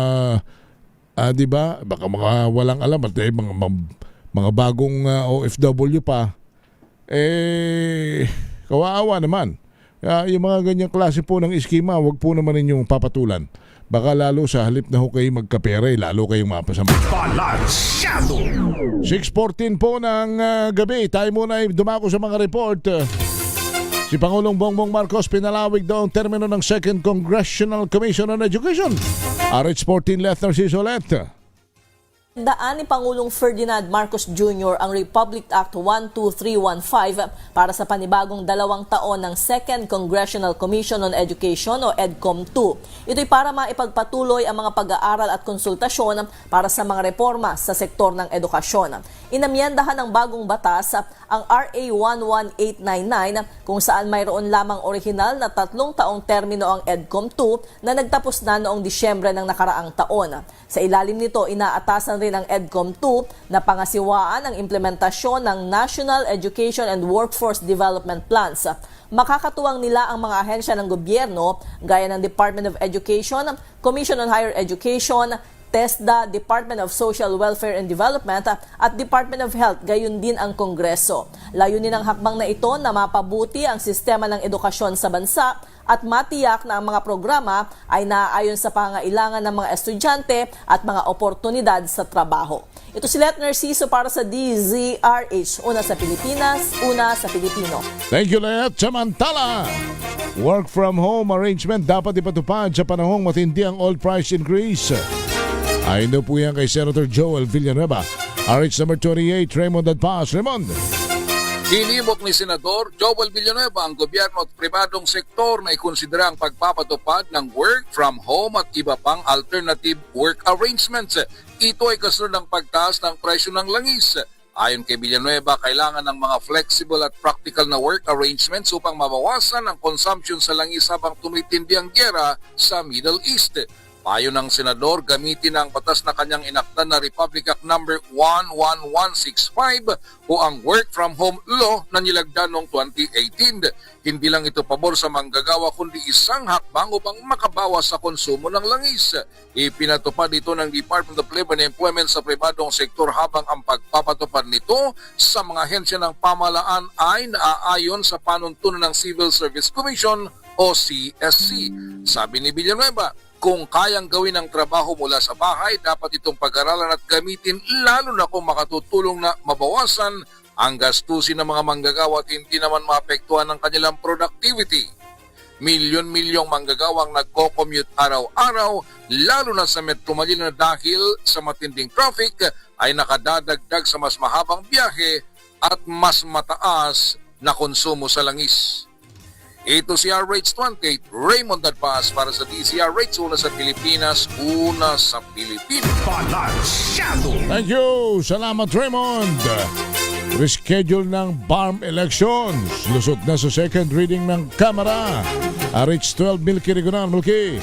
di ba? Baka mga walang alam at mga bagong OFW pa, kawaawa naman. Yung mga ganyang klase po ng eskema, wag po naman ninyong papatulan. Baka lalo sa halip na ho kayo magkapera, lalo kayong mapasama. Balansyado! 6:14 po ng gabi. Tayo muna ay dumako sa mga report. Si Pangulong Bongbong Marcos pinalawig daw ang termino ng 2nd Congressional Commission on Education. RH14 Lethner Sisolet. Daan ni Pangulong Ferdinand Marcos Jr. ang Republic Act 12315 para sa panibagong 2 taon ng 2nd Congressional Commission on Education o EDCOM 2. Ito'y para maipagpatuloy ang mga pag-aaral at konsultasyon para sa mga reforma sa sektor ng edukasyon. Inamyendahan ng bagong batas ang RA 11899 kung saan mayroon lamang orihinal na 3 taong termino ang EDCOM 2 na nagtapos na noong Disyembre ng nakaraang taon. Sa ilalim nito, inaatasan rin ang EDCOM 2 na pangasiwaan ang implementasyon ng National Education and Workforce Development Plans. Makakatuwang nila ang mga ahensya ng gobyerno gaya ng Department of Education, Commission on Higher Education, TESDA, Department of Social Welfare and Development at Department of Health, gayon din ang Kongreso. Layunin ng hakbang na ito na mapabuti ang sistema ng edukasyon sa bansa at matiyak na ang mga programa ay naaayon sa pangailangan ng mga estudyante at mga oportunidad sa trabaho. Ito si Letner Siso para sa DZRH. Una sa Pilipinas, una sa Pilipino. Thank you, Let. Samantala, work from home arrangement dapat ipatupad sa panahong matindi ang oil price increase. Ayon daw po yan kay Senator Joel Villanueva. RH number 28, Raymond Adpas. Raymond. Hinimok ni Senador Joel Villanueva ang gobyerno at pribadong sektor na ikonsidera ang pagpapatupad ng work from home at iba pang alternative work arrangements. Ito ay kasunod ng pagtaas ng presyo ng langis. Ayon kay Villanueva, kailangan ng mga flexible at practical na work arrangements upang mabawasan ang consumption sa langis habang tumitindi ang giyera sa Middle East. Payo ng Senador, gamitin ang batas na kanyang inakda na Republic Act number 11165 o ang Work from Home Law na nilagda noong 2018. Hindi lang ito pabor sa manggagawa kundi isang hakbang upang makabawas sa konsumo ng langis. Ipinatupad ito ng Department of Labor and Employment sa pribadong sektor habang ang pagpapatupad nito sa mga ahensya ng pamahalaan ay naaayon sa panuntunan ng Civil Service Commission o CSC. Sabi ni Villanueva, kung kayang gawin ang trabaho mula sa bahay, dapat itong pag-aralan at gamitin lalo na kung makatutulong na mabawasan ang gastusin ng mga manggagawa at hindi naman maapektuhan ng kanilang productivity. Milyon-milyong manggagawang nagko-commute araw-araw, lalo na sa Metro Manila dahil sa matinding traffic ay nakadadagdag sa mas mahabang biyahe at mas mataas na konsumo sa langis. Ito si RH28, Raymond Adpas para sa DZRH, una sa Pilipinas, una sa Pilipinas. Balansyado! Thank you! Salamat, Raymond! Reschedule ng BARM elections. Lusot na sa second reading ng Kamara. RH12, Milky Regional. Milky.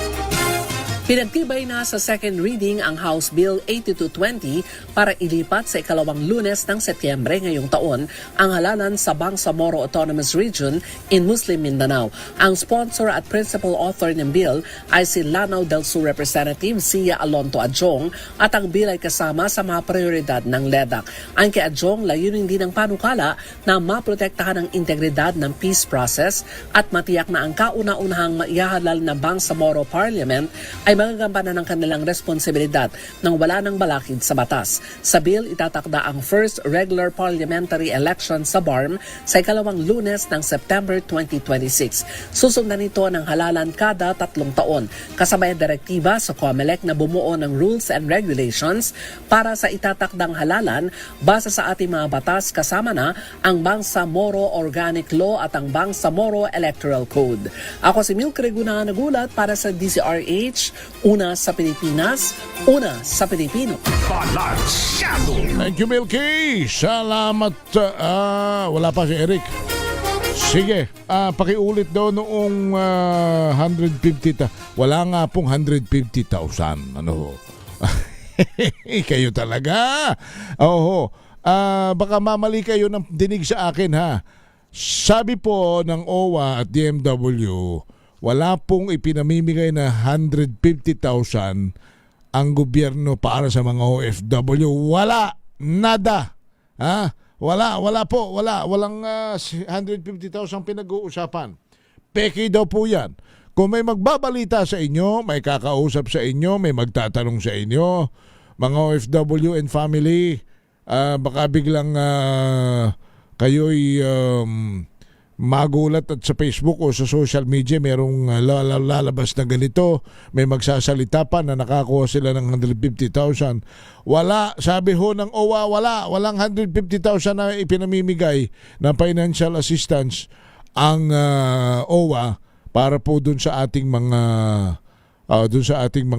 Pinagtibay na sa second reading ang House Bill 8220 para ilipat sa ikalawang Lunes ng Setyembre ngayong taon ang halalan sa Bangsamoro Autonomous Region in Muslim Mindanao. Ang sponsor at principal author ng bill ay si Lanao del Sur Representative Sia Alonto Adjong at ang bill ay kasama sa mga prioridad ng LEDAC. Ang kay Adjong, layunin din ng panukala na maprotektahan ang integridad ng peace process at matiyak na ang kauna-unahang maihahalal na Bangsamoro Parliament ay magagampanan ng kanilang responsibilidad nang wala ng balakid sa batas. Sa bill, itatakda ang first regular parliamentary election sa BARM sa ikalawang Lunes ng September 2026. Susundan nito ng halalan kada 3 taon. Kasabay ang direktiba sa COMELEC na bumuo ng rules and regulations para sa itatakdang halalan base sa ating mga batas, kasama na ang Bangsamoro Organic Law at ang Bangsamoro Electoral Code. Ako si Milk Reguna, nagulat para sa DZRH, una sa Pilipinas, una sa Pilipino. Thank you, Milky. Salamat. Wala pa si Eric. Sige, pakiulit daw noong 150,000. Wala nga pong 150,000. Ano? Kayo talaga. Oo. Baka mamali kayo ng dinig sa akin, ha. Sabi po ng OWA at DMW, wala pong ipinamimigay na 150,000 ang gobyerno para sa mga OFW. Wala. Nada. Ha? Wala po. Walang 150,000 pinag-uusapan. Peki daw po yan. Kung may magbabalita sa inyo, may kakausap sa inyo, may magtatanong sa inyo, mga OFW and family, baka biglang kayo'y magulat at sa Facebook o sa social media merong lalabas na ganito, may magsasalita pa na nakakuha sila ng 150,000. Wala, sabi ho ng OWA, walang 150,000 na ipinamimigay na financial assistance ang OWA para po dun sa ating mga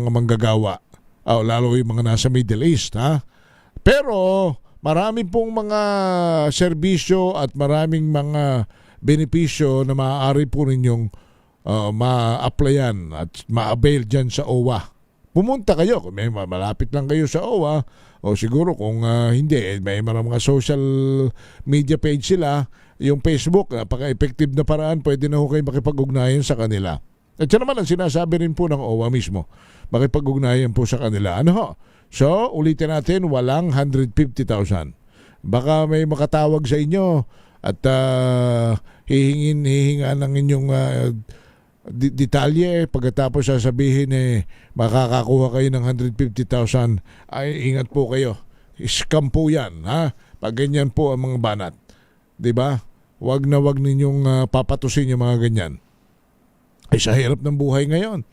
manggagawa, lalo yung mga nasa Middle East, ha. Pero marami pong mga serbisyo at maraming mga benepisyo na maaari po ninyong ma-applyan at ma-avail dyan sa OWA. Pumunta kayo, kung may malapit lang kayo sa OWA, o siguro kung hindi, may mga social media page sila, yung Facebook, napaka-effective na paraan, pwede na ho kayo makipag-ugnayan sa kanila. At yan naman ang sinasabi rin po ng OWA mismo, makipag-ugnayan po sa kanila. Ano ho? So, ulitin natin, walang 150,000. Baka may makatawag sa inyo at hihinga ng inyong detalye, pagkatapos sasabihin makakakuha kayo ng 150,000, ay ingat po kayo. Scam po yan, ha? Pag ganyan po ang mga banat. 'Di ba? Wag na wag ninyong papatusin yung mga ganyan. Ay sa hirap ng buhay ngayon.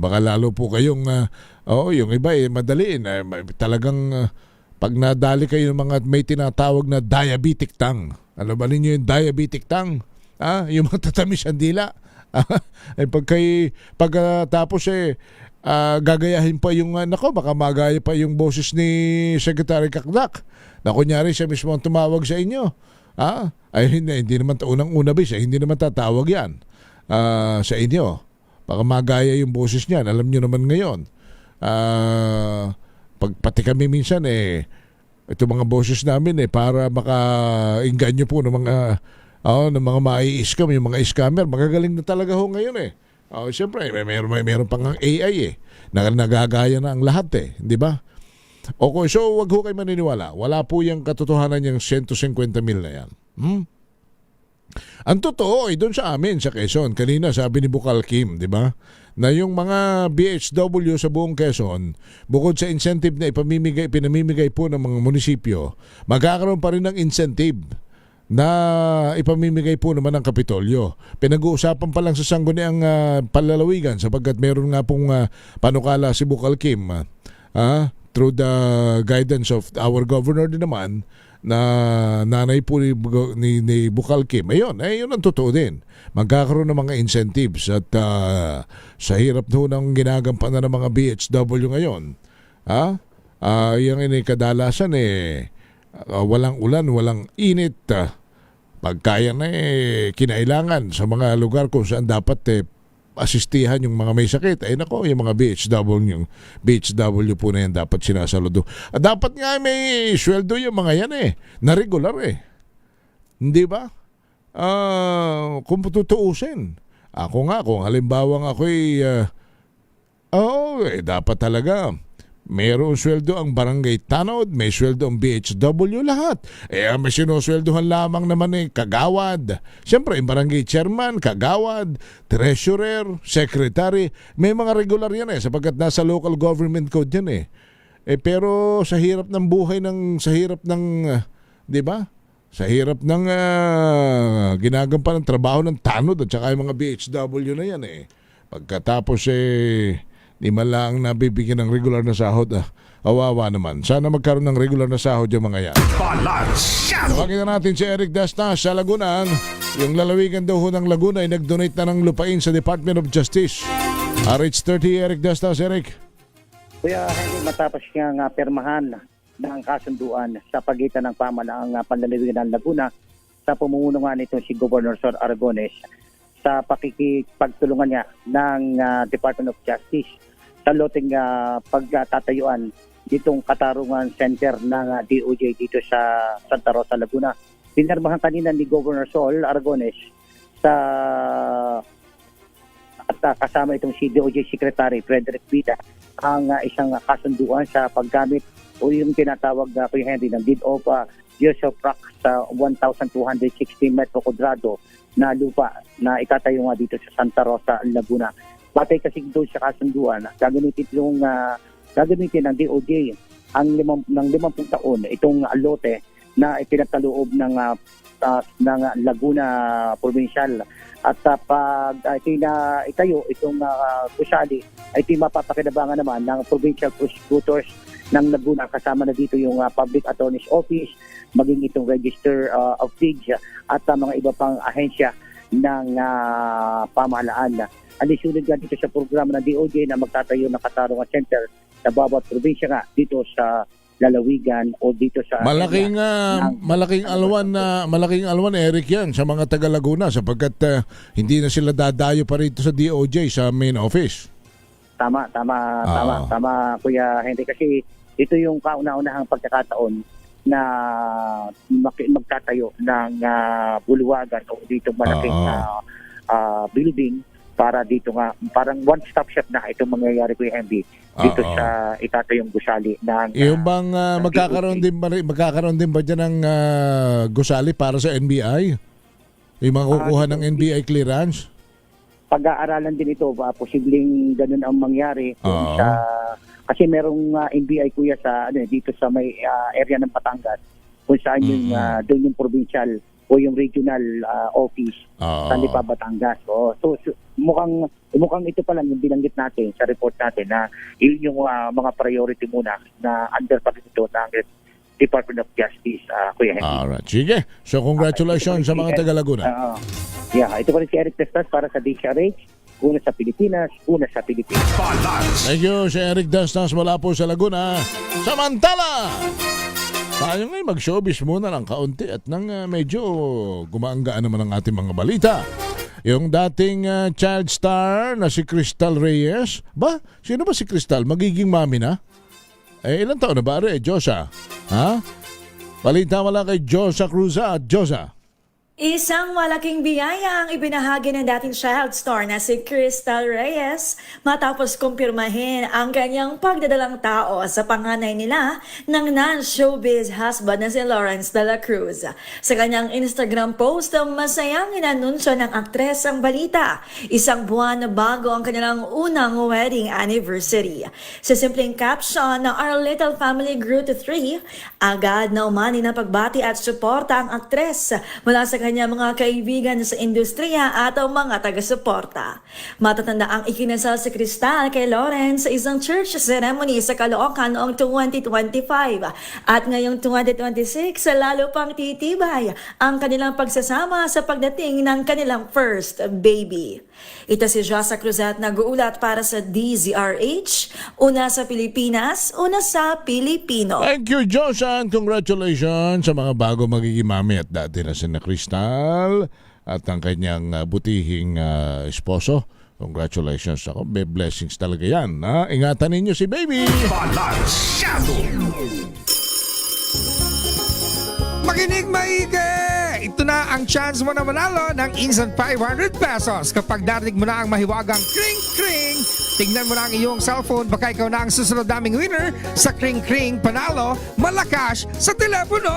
Baka lalo po kayong yung iba madaliin. Talagang pag nadali kayo ng mga may tinatawag na diabetic tongue. Ano ba ninyo yung diabetic tongue? Yung mga tatamis ang dila. Pagkatapos gagayahin pa yung baka magaya pa yung boses ni Secretary Kakdak na kunyari siya mismo ang tumawag sa inyo. Ay hindi naman unang-una bis, hindi naman tatawag yan sa inyo. Baka magaya yung boses niyan. Alam nyo naman ngayon. Pati kami minsan ito mga boses namin para maka-inganyo po ng mga mai-scam, yung mga scammer. Magagaling na talaga ho ngayon Siyempre, mayroon pang AI na nagagaya na ang lahat di ba? Okay, so wag ho kayo maniniwala. Wala po yung katotohanan yung 150,000 na yan. Ang totoo ay doon sa amin sa Quezon. Kanina sabi ni Bukal Kim, di ba? Na yung mga BHW sa buong Quezon, bukod sa incentive na pinamimigay po ng mga munisipyo, magkakaroon pa rin ng incentive na ipamimigay po naman ng Kapitolyo. Pinag-uusapan pa lang sa sangguniang palalawigan sapagkat meron nga pong panukala si Bukal Kim through the guidance of our governor din naman na nanay po ni Bukal Kim. Ayun ang totoo din. Magkakaroon ng mga incentives at sa hirap ng ginagampanan ng mga BHW ngayon. Yung kadalasan walang ulan, walang init. Pagkaya na kinailangan sa mga lugar kung saan dapat asistihan yung mga may sakit. Yung mga BHW po na yan dapat sinasaludo. Dapat nga may sweldo yung mga yan na regular Hindi ba? Kung tutuusin. Ako nga, kung halimbawa ako'y dapat talaga Mayroong sweldo ang barangay tanod, may sweldo ang BHW, lahat. May sinusweldohan lamang naman kagawad. Siyempre, yung barangay chairman, kagawad, treasurer, secretary, may mga regular yan sapagkat nasa local government code yan pero sa hirap ng buhay di ba? Sa hirap ng ginagampanan ng trabaho ng tanod at saka yung mga BHW na yan Pagkatapos di man lang nabibigyan ng regular na sahod. Kawawa naman. Sana magkaroon ng regular na sahod yung mga yan. Tawagin na natin si Eric Dastas sa Laguna. Yung lalawigan daw ng Laguna ay nag-donate na ng lupain sa Department of Justice. RH30, Eric Dastas. Eric. Kuya Henry, matapos niyang permahan ng kasunduan sa pagitan ng pamahalaang panlalawigan ng Laguna sa pamumuno nito si Governor Sor Aragones sa pakikipagtulungan niya ng Department of Justice sa loteng pagtatayuan ditong Katarungan Center ng DOJ dito sa Santa Rosa, Laguna. Pinirmahan kanina ni Governor Sol Aragones at kasama itong si DOJ Secretary Frederick Vida ang isang kasunduan sa paggamit o yung tinatawag na Kuya Henry ng deed of use of rock sa 1,260 metro kwadrado na lupa na itatayo nga dito sa Santa Rosa, Laguna. Batay kasi doon sa kasunduan, gagamitin ng DOJ ng 50 taon itong lote na ipinagkaloob ng Laguna Provincial. At pag itayo itong gusali, ay mapapakinabangan naman ng provincial prosecutors ng Laguna, kasama na dito yung Public Attorney's Office, maging itong Register of Deeds at mga iba pang ahensya ng pamahalaan. Alisunod nga dito sa programa ng DOJ na magtatayo ng Katarungan Center sa bawat probinsya nga dito sa lalawigan o dito sa malaking alwan Eric yan sa mga taga Laguna sapagkat hindi na sila dadayo pa rito sa DOJ sa main office. Tama Kuya Henry, kasi ito yung kauna-unahang pagkakataon na magtatayo ng bulwagan o dito malaking building para dito nga parang one-stop shop na itong mangyayari, Kuya Henry, dito sa itatayong gusali ng yung bang magkakaroon din ba dyan ng gusali para sa NBI? Yung mga kukuha ng NBI clearance? Pag-aaralan din ito, posibleng ganun ang mangyari kasi merong NBI, Kuya, sa dito sa may area ng Batangas kung saan yung doon yung provincial o yung regional office sa Lipa, Batangas. So mukhang ito pa lang yung binanggit natin sa report natin na yun yung mga priority muna na under pa dito ng Department of Justice, Kuya Henry. Alright, sige. So congratulations sa mga taga Laguna. Ito pa rin si Eric Testas para sa DCRH. Una sa Pilipinas, una sa Pilipinas. Thank you, si Eric Testas mula po sa Laguna. Samantala, tayo ngayon mag-showbiz muna ng kaunti at nang medyo gumaanggaan naman ang ating mga balita. Yung dating child star na si Crystal Reyes. Sino ba si Crystal? Magiging mami na? Ilang taon na ba? Josa? Ha? Balita wala kay Josa Cruza at Josa. Isang malaking biyaya ang ibinahagi ng dating child star na si Crystal Reyes matapos kumpirmahin ang kanyang pagdadalang tao sa panganay nila ng non-showbiz husband na si Lawrence de la Cruz. Sa kanyang Instagram post, masayang inanunsyo ng aktres ang balita, isang buwan bago ang kanilang unang wedding anniversary. Sa simpleng caption na "Our little family grew to 3", agad na umani na pagbati at suporta ang aktres mula sa kanyang mga kaibigan sa industriya at ang mga taga-suporta. Matatanda ang ikinasal si Crystal kay Lawrence sa isang church ceremony sa Caloocan noong 2025 at ngayong 2026 lalo pang titibay ang kanilang pagsasama sa pagdating ng kanilang first baby. Ito si Josa Cruzat nag-uulat para sa DZRH, una sa Pilipinas, una sa Pilipino. Thank you, Josa, and congratulations sa mga bago magiging mami at dati na si Crystal at ang kanyang butihing esposo. Congratulations ako. May blessings talaga yan. Ingatan ninyo si baby. Balansyado! Makinig maigi! Ito na ang chance mo na manalo ng instant 500 pesos kapag darinig mo na ang mahiwagang kring-kring Tignan mo na ang iyong cellphone, baka ikaw na ang susunod naming winner sa Kring Kring Panalo Malakas sa telepono.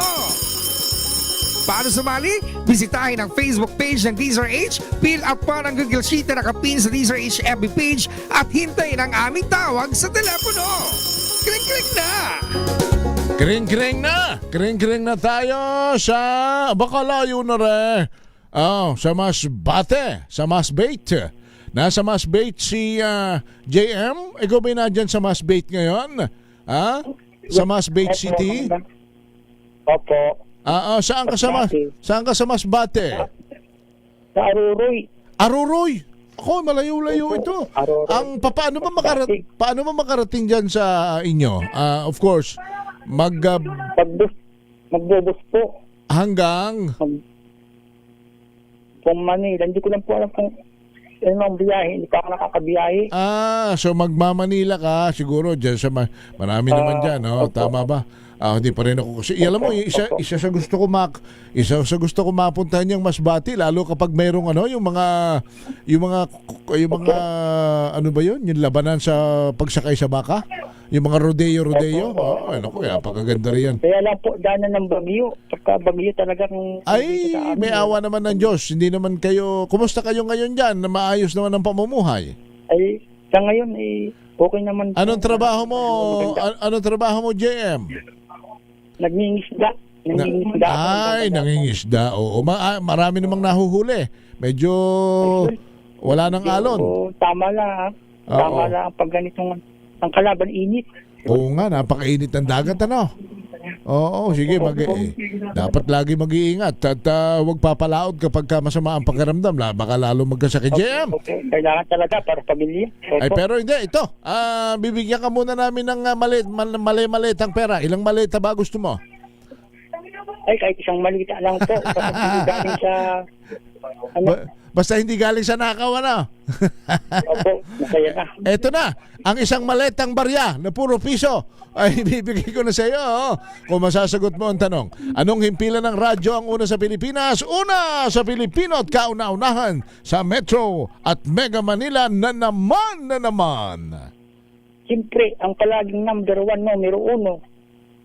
Paano sumali? Bisitahin ang Facebook page ng DZRH, fill up pa ng Google Sheet na nakapin sa DZRH FB page at hintayin ang aming tawag sa telepono. Kring Kring na! Kring-kring na! Kring-kring na tayo sa... Baka layo na rin. Sa Masbate. Sa Masbate. Nasa Masbate si JM. Ikaw ba na dyan sa Masbate ngayon? Sa Masbate City? Opo. Saan ka sa Masbate? Sa Aruroy. Aruroy? Ako, malayo-layo ito. Ang paano ba makarating dyan sa inyo? Of course, magbubus po. Hanggang? Kung Manila, hindi ko lang po alam kung ang biyahe, hindi pa ako nakakabiyahe. So magmamanila ka siguro dyan sa marami naman dyan, no? Tama ba? Hindi pa rin ako kasi alam mo isa sa gusto ko mapuntahan yung Masbate lalo kapag mayroong yung mga ano ba yun, yung labanan sa pagsakay sa baka, yung mga rodeo. Kaya napakaganda rin yan. Kaya lang po daanan ng bagyo. Pagka bagyo talagang may awa naman ng Diyos. Hindi naman kayo, kumusta kayo ngayon dyan? Maayos naman ang pamumuhay? Ay, sa ngayon okay naman. Anong trabaho mo, JM? Nangingisda. Nangingisda. Oo. Marami namang nahuhuli. Medyo wala nang alon. Tama lang. Tama lang pag ganitong ang kalaban init. Oo nga, napakainit ng dagat, ano? Oo, sige, dapat lagi mag-iingat at huwag papalaod kapag masama ang pakiramdam. Baka lalo magkasakit, JM. Kailangan talaga para pamilya. Ay, pero hindi, ito. Bibigyan ka muna namin ng mali-malitang pera. Ilang malita ba gusto mo? Ay, kahit isang malita lang po. Galing sa... Basta hindi galing sa nakaw, ano? Opo, masaya na. Eto na, ang isang maletang barya na puro piso ay bibigay ko na sa iyo. Kung masasagot mo ang tanong, anong himpilan ng radyo ang una sa Pilipinas? Una sa Pilipino at kauna-unahan sa Metro at Mega Manila na naman. Siyempre, ang palaging number 1, numero 1,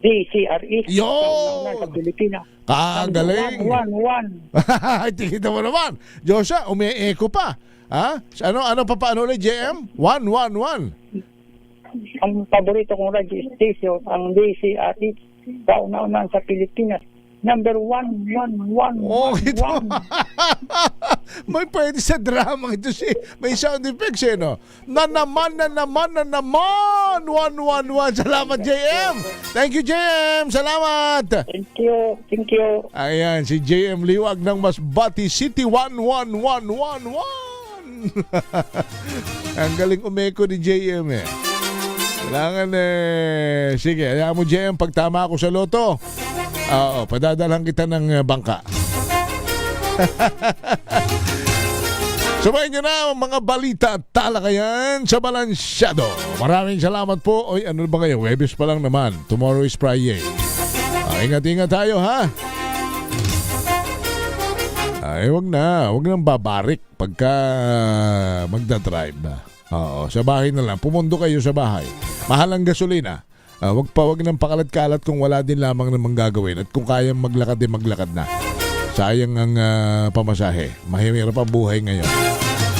DZRH. Sa Pilipinas. Kagaling. 1. Tingin mo naman. Joshua, umi-echo pa. Ano pa paano ulit, JM? 111. Ang paborito kong radio station, ang DZRH, kauna-unahan sa Pilipinas. Number 111. Oh, ito. May pwede sa drama ito may sound effects no? Na naman 111. Salamat, JM. Thank you, JM. Salamat. Thank you. Ayan, si JM Liwag ng Masbate City 11111. Ang galing umeko ni JM Kailangan sige, ayan mo, JM, pag tama ako sa loto, padadalang kita ng bangka. Sumayin nyo na ang mga balita at talakayan sa Balansyado. Maraming salamat po. Oy, ano ba kayo? Webes pa lang naman. Tomorrow is Friday. Ingat-ingat tayo, ha? Ay, wag nang babarik pagka magdadrive. Sa bahay na lang. Pumundo kayo sa bahay. Mahal ang gasolina. Wag nang pakalat-kalat kung wala din lamang namang gagawin. At kung kayang maglakad din, maglakad na. Sayang ang pamasahe. Mahirap ang buhay ngayon.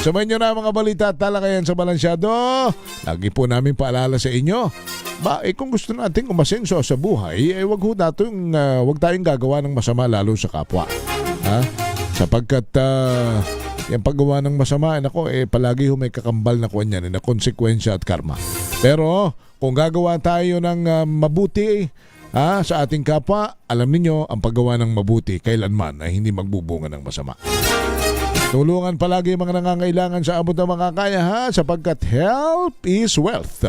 Samayin nyo na mga balita at talakayan sa Balansyado. Lagi po namin paalala sa inyo. Kung gusto natin umasenso sa buhay, wag tayong gagawa ng masama lalo sa kapwa. Sapagkat yung paggawa ng masama, palagi may kakambal na kuwan yan, na konsekwensya at karma. Pero kung gagawa tayo ng mabuti sa ating kapwa, alam niyo ang paggawa ng mabuti kailanman ay hindi magbubunga ng masama. Tulungan palagi mga nangangailangan sa abot ng makakaya, sapagkat help is wealth.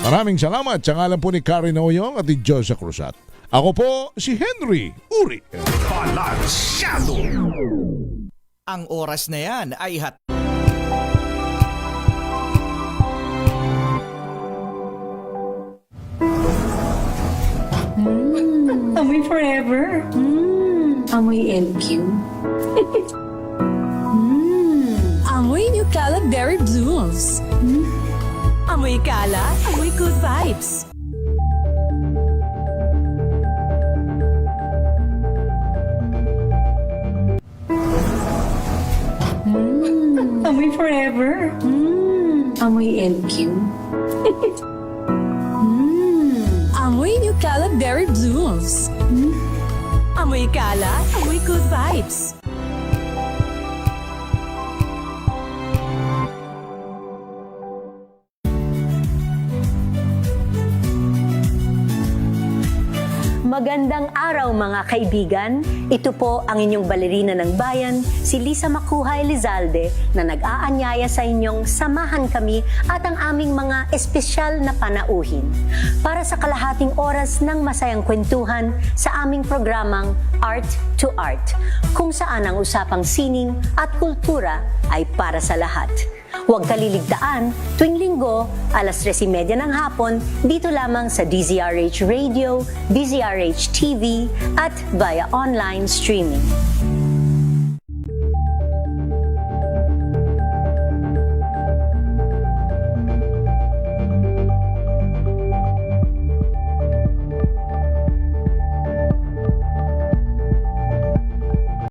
Maraming salamat sa ngalan po ni Karen Oyong at ni Josa Cruzat. Ako po si Henry Uri. Balansyado. Ang oras na yan ay Amoy forever. Amoy LQ. Amoy New Caleb Berry Blooms. Amoy kalat, amoy good vibes. Amoy forever. Amoy LQ. Amoy New Kalat Berry Blooms. Amoy kalat, amoy good vibes. Magandang araw mga kaibigan. Ito po ang inyong balerina ng bayan, si Lisa Macuja Elizalde, na nag-aanyaya sa inyong samahan kami at ang aming mga espesyal na panauhin para sa kalahating oras ng masayang kwentuhan sa aming programang Art to Art, kung saan ang usapang sining at kultura ay para sa lahat. Huwag kaliligtaan, tuwing linggo, alas 3:30 ng hapon, dito lamang sa DZRH Radio, DZRH TV, at via online streaming.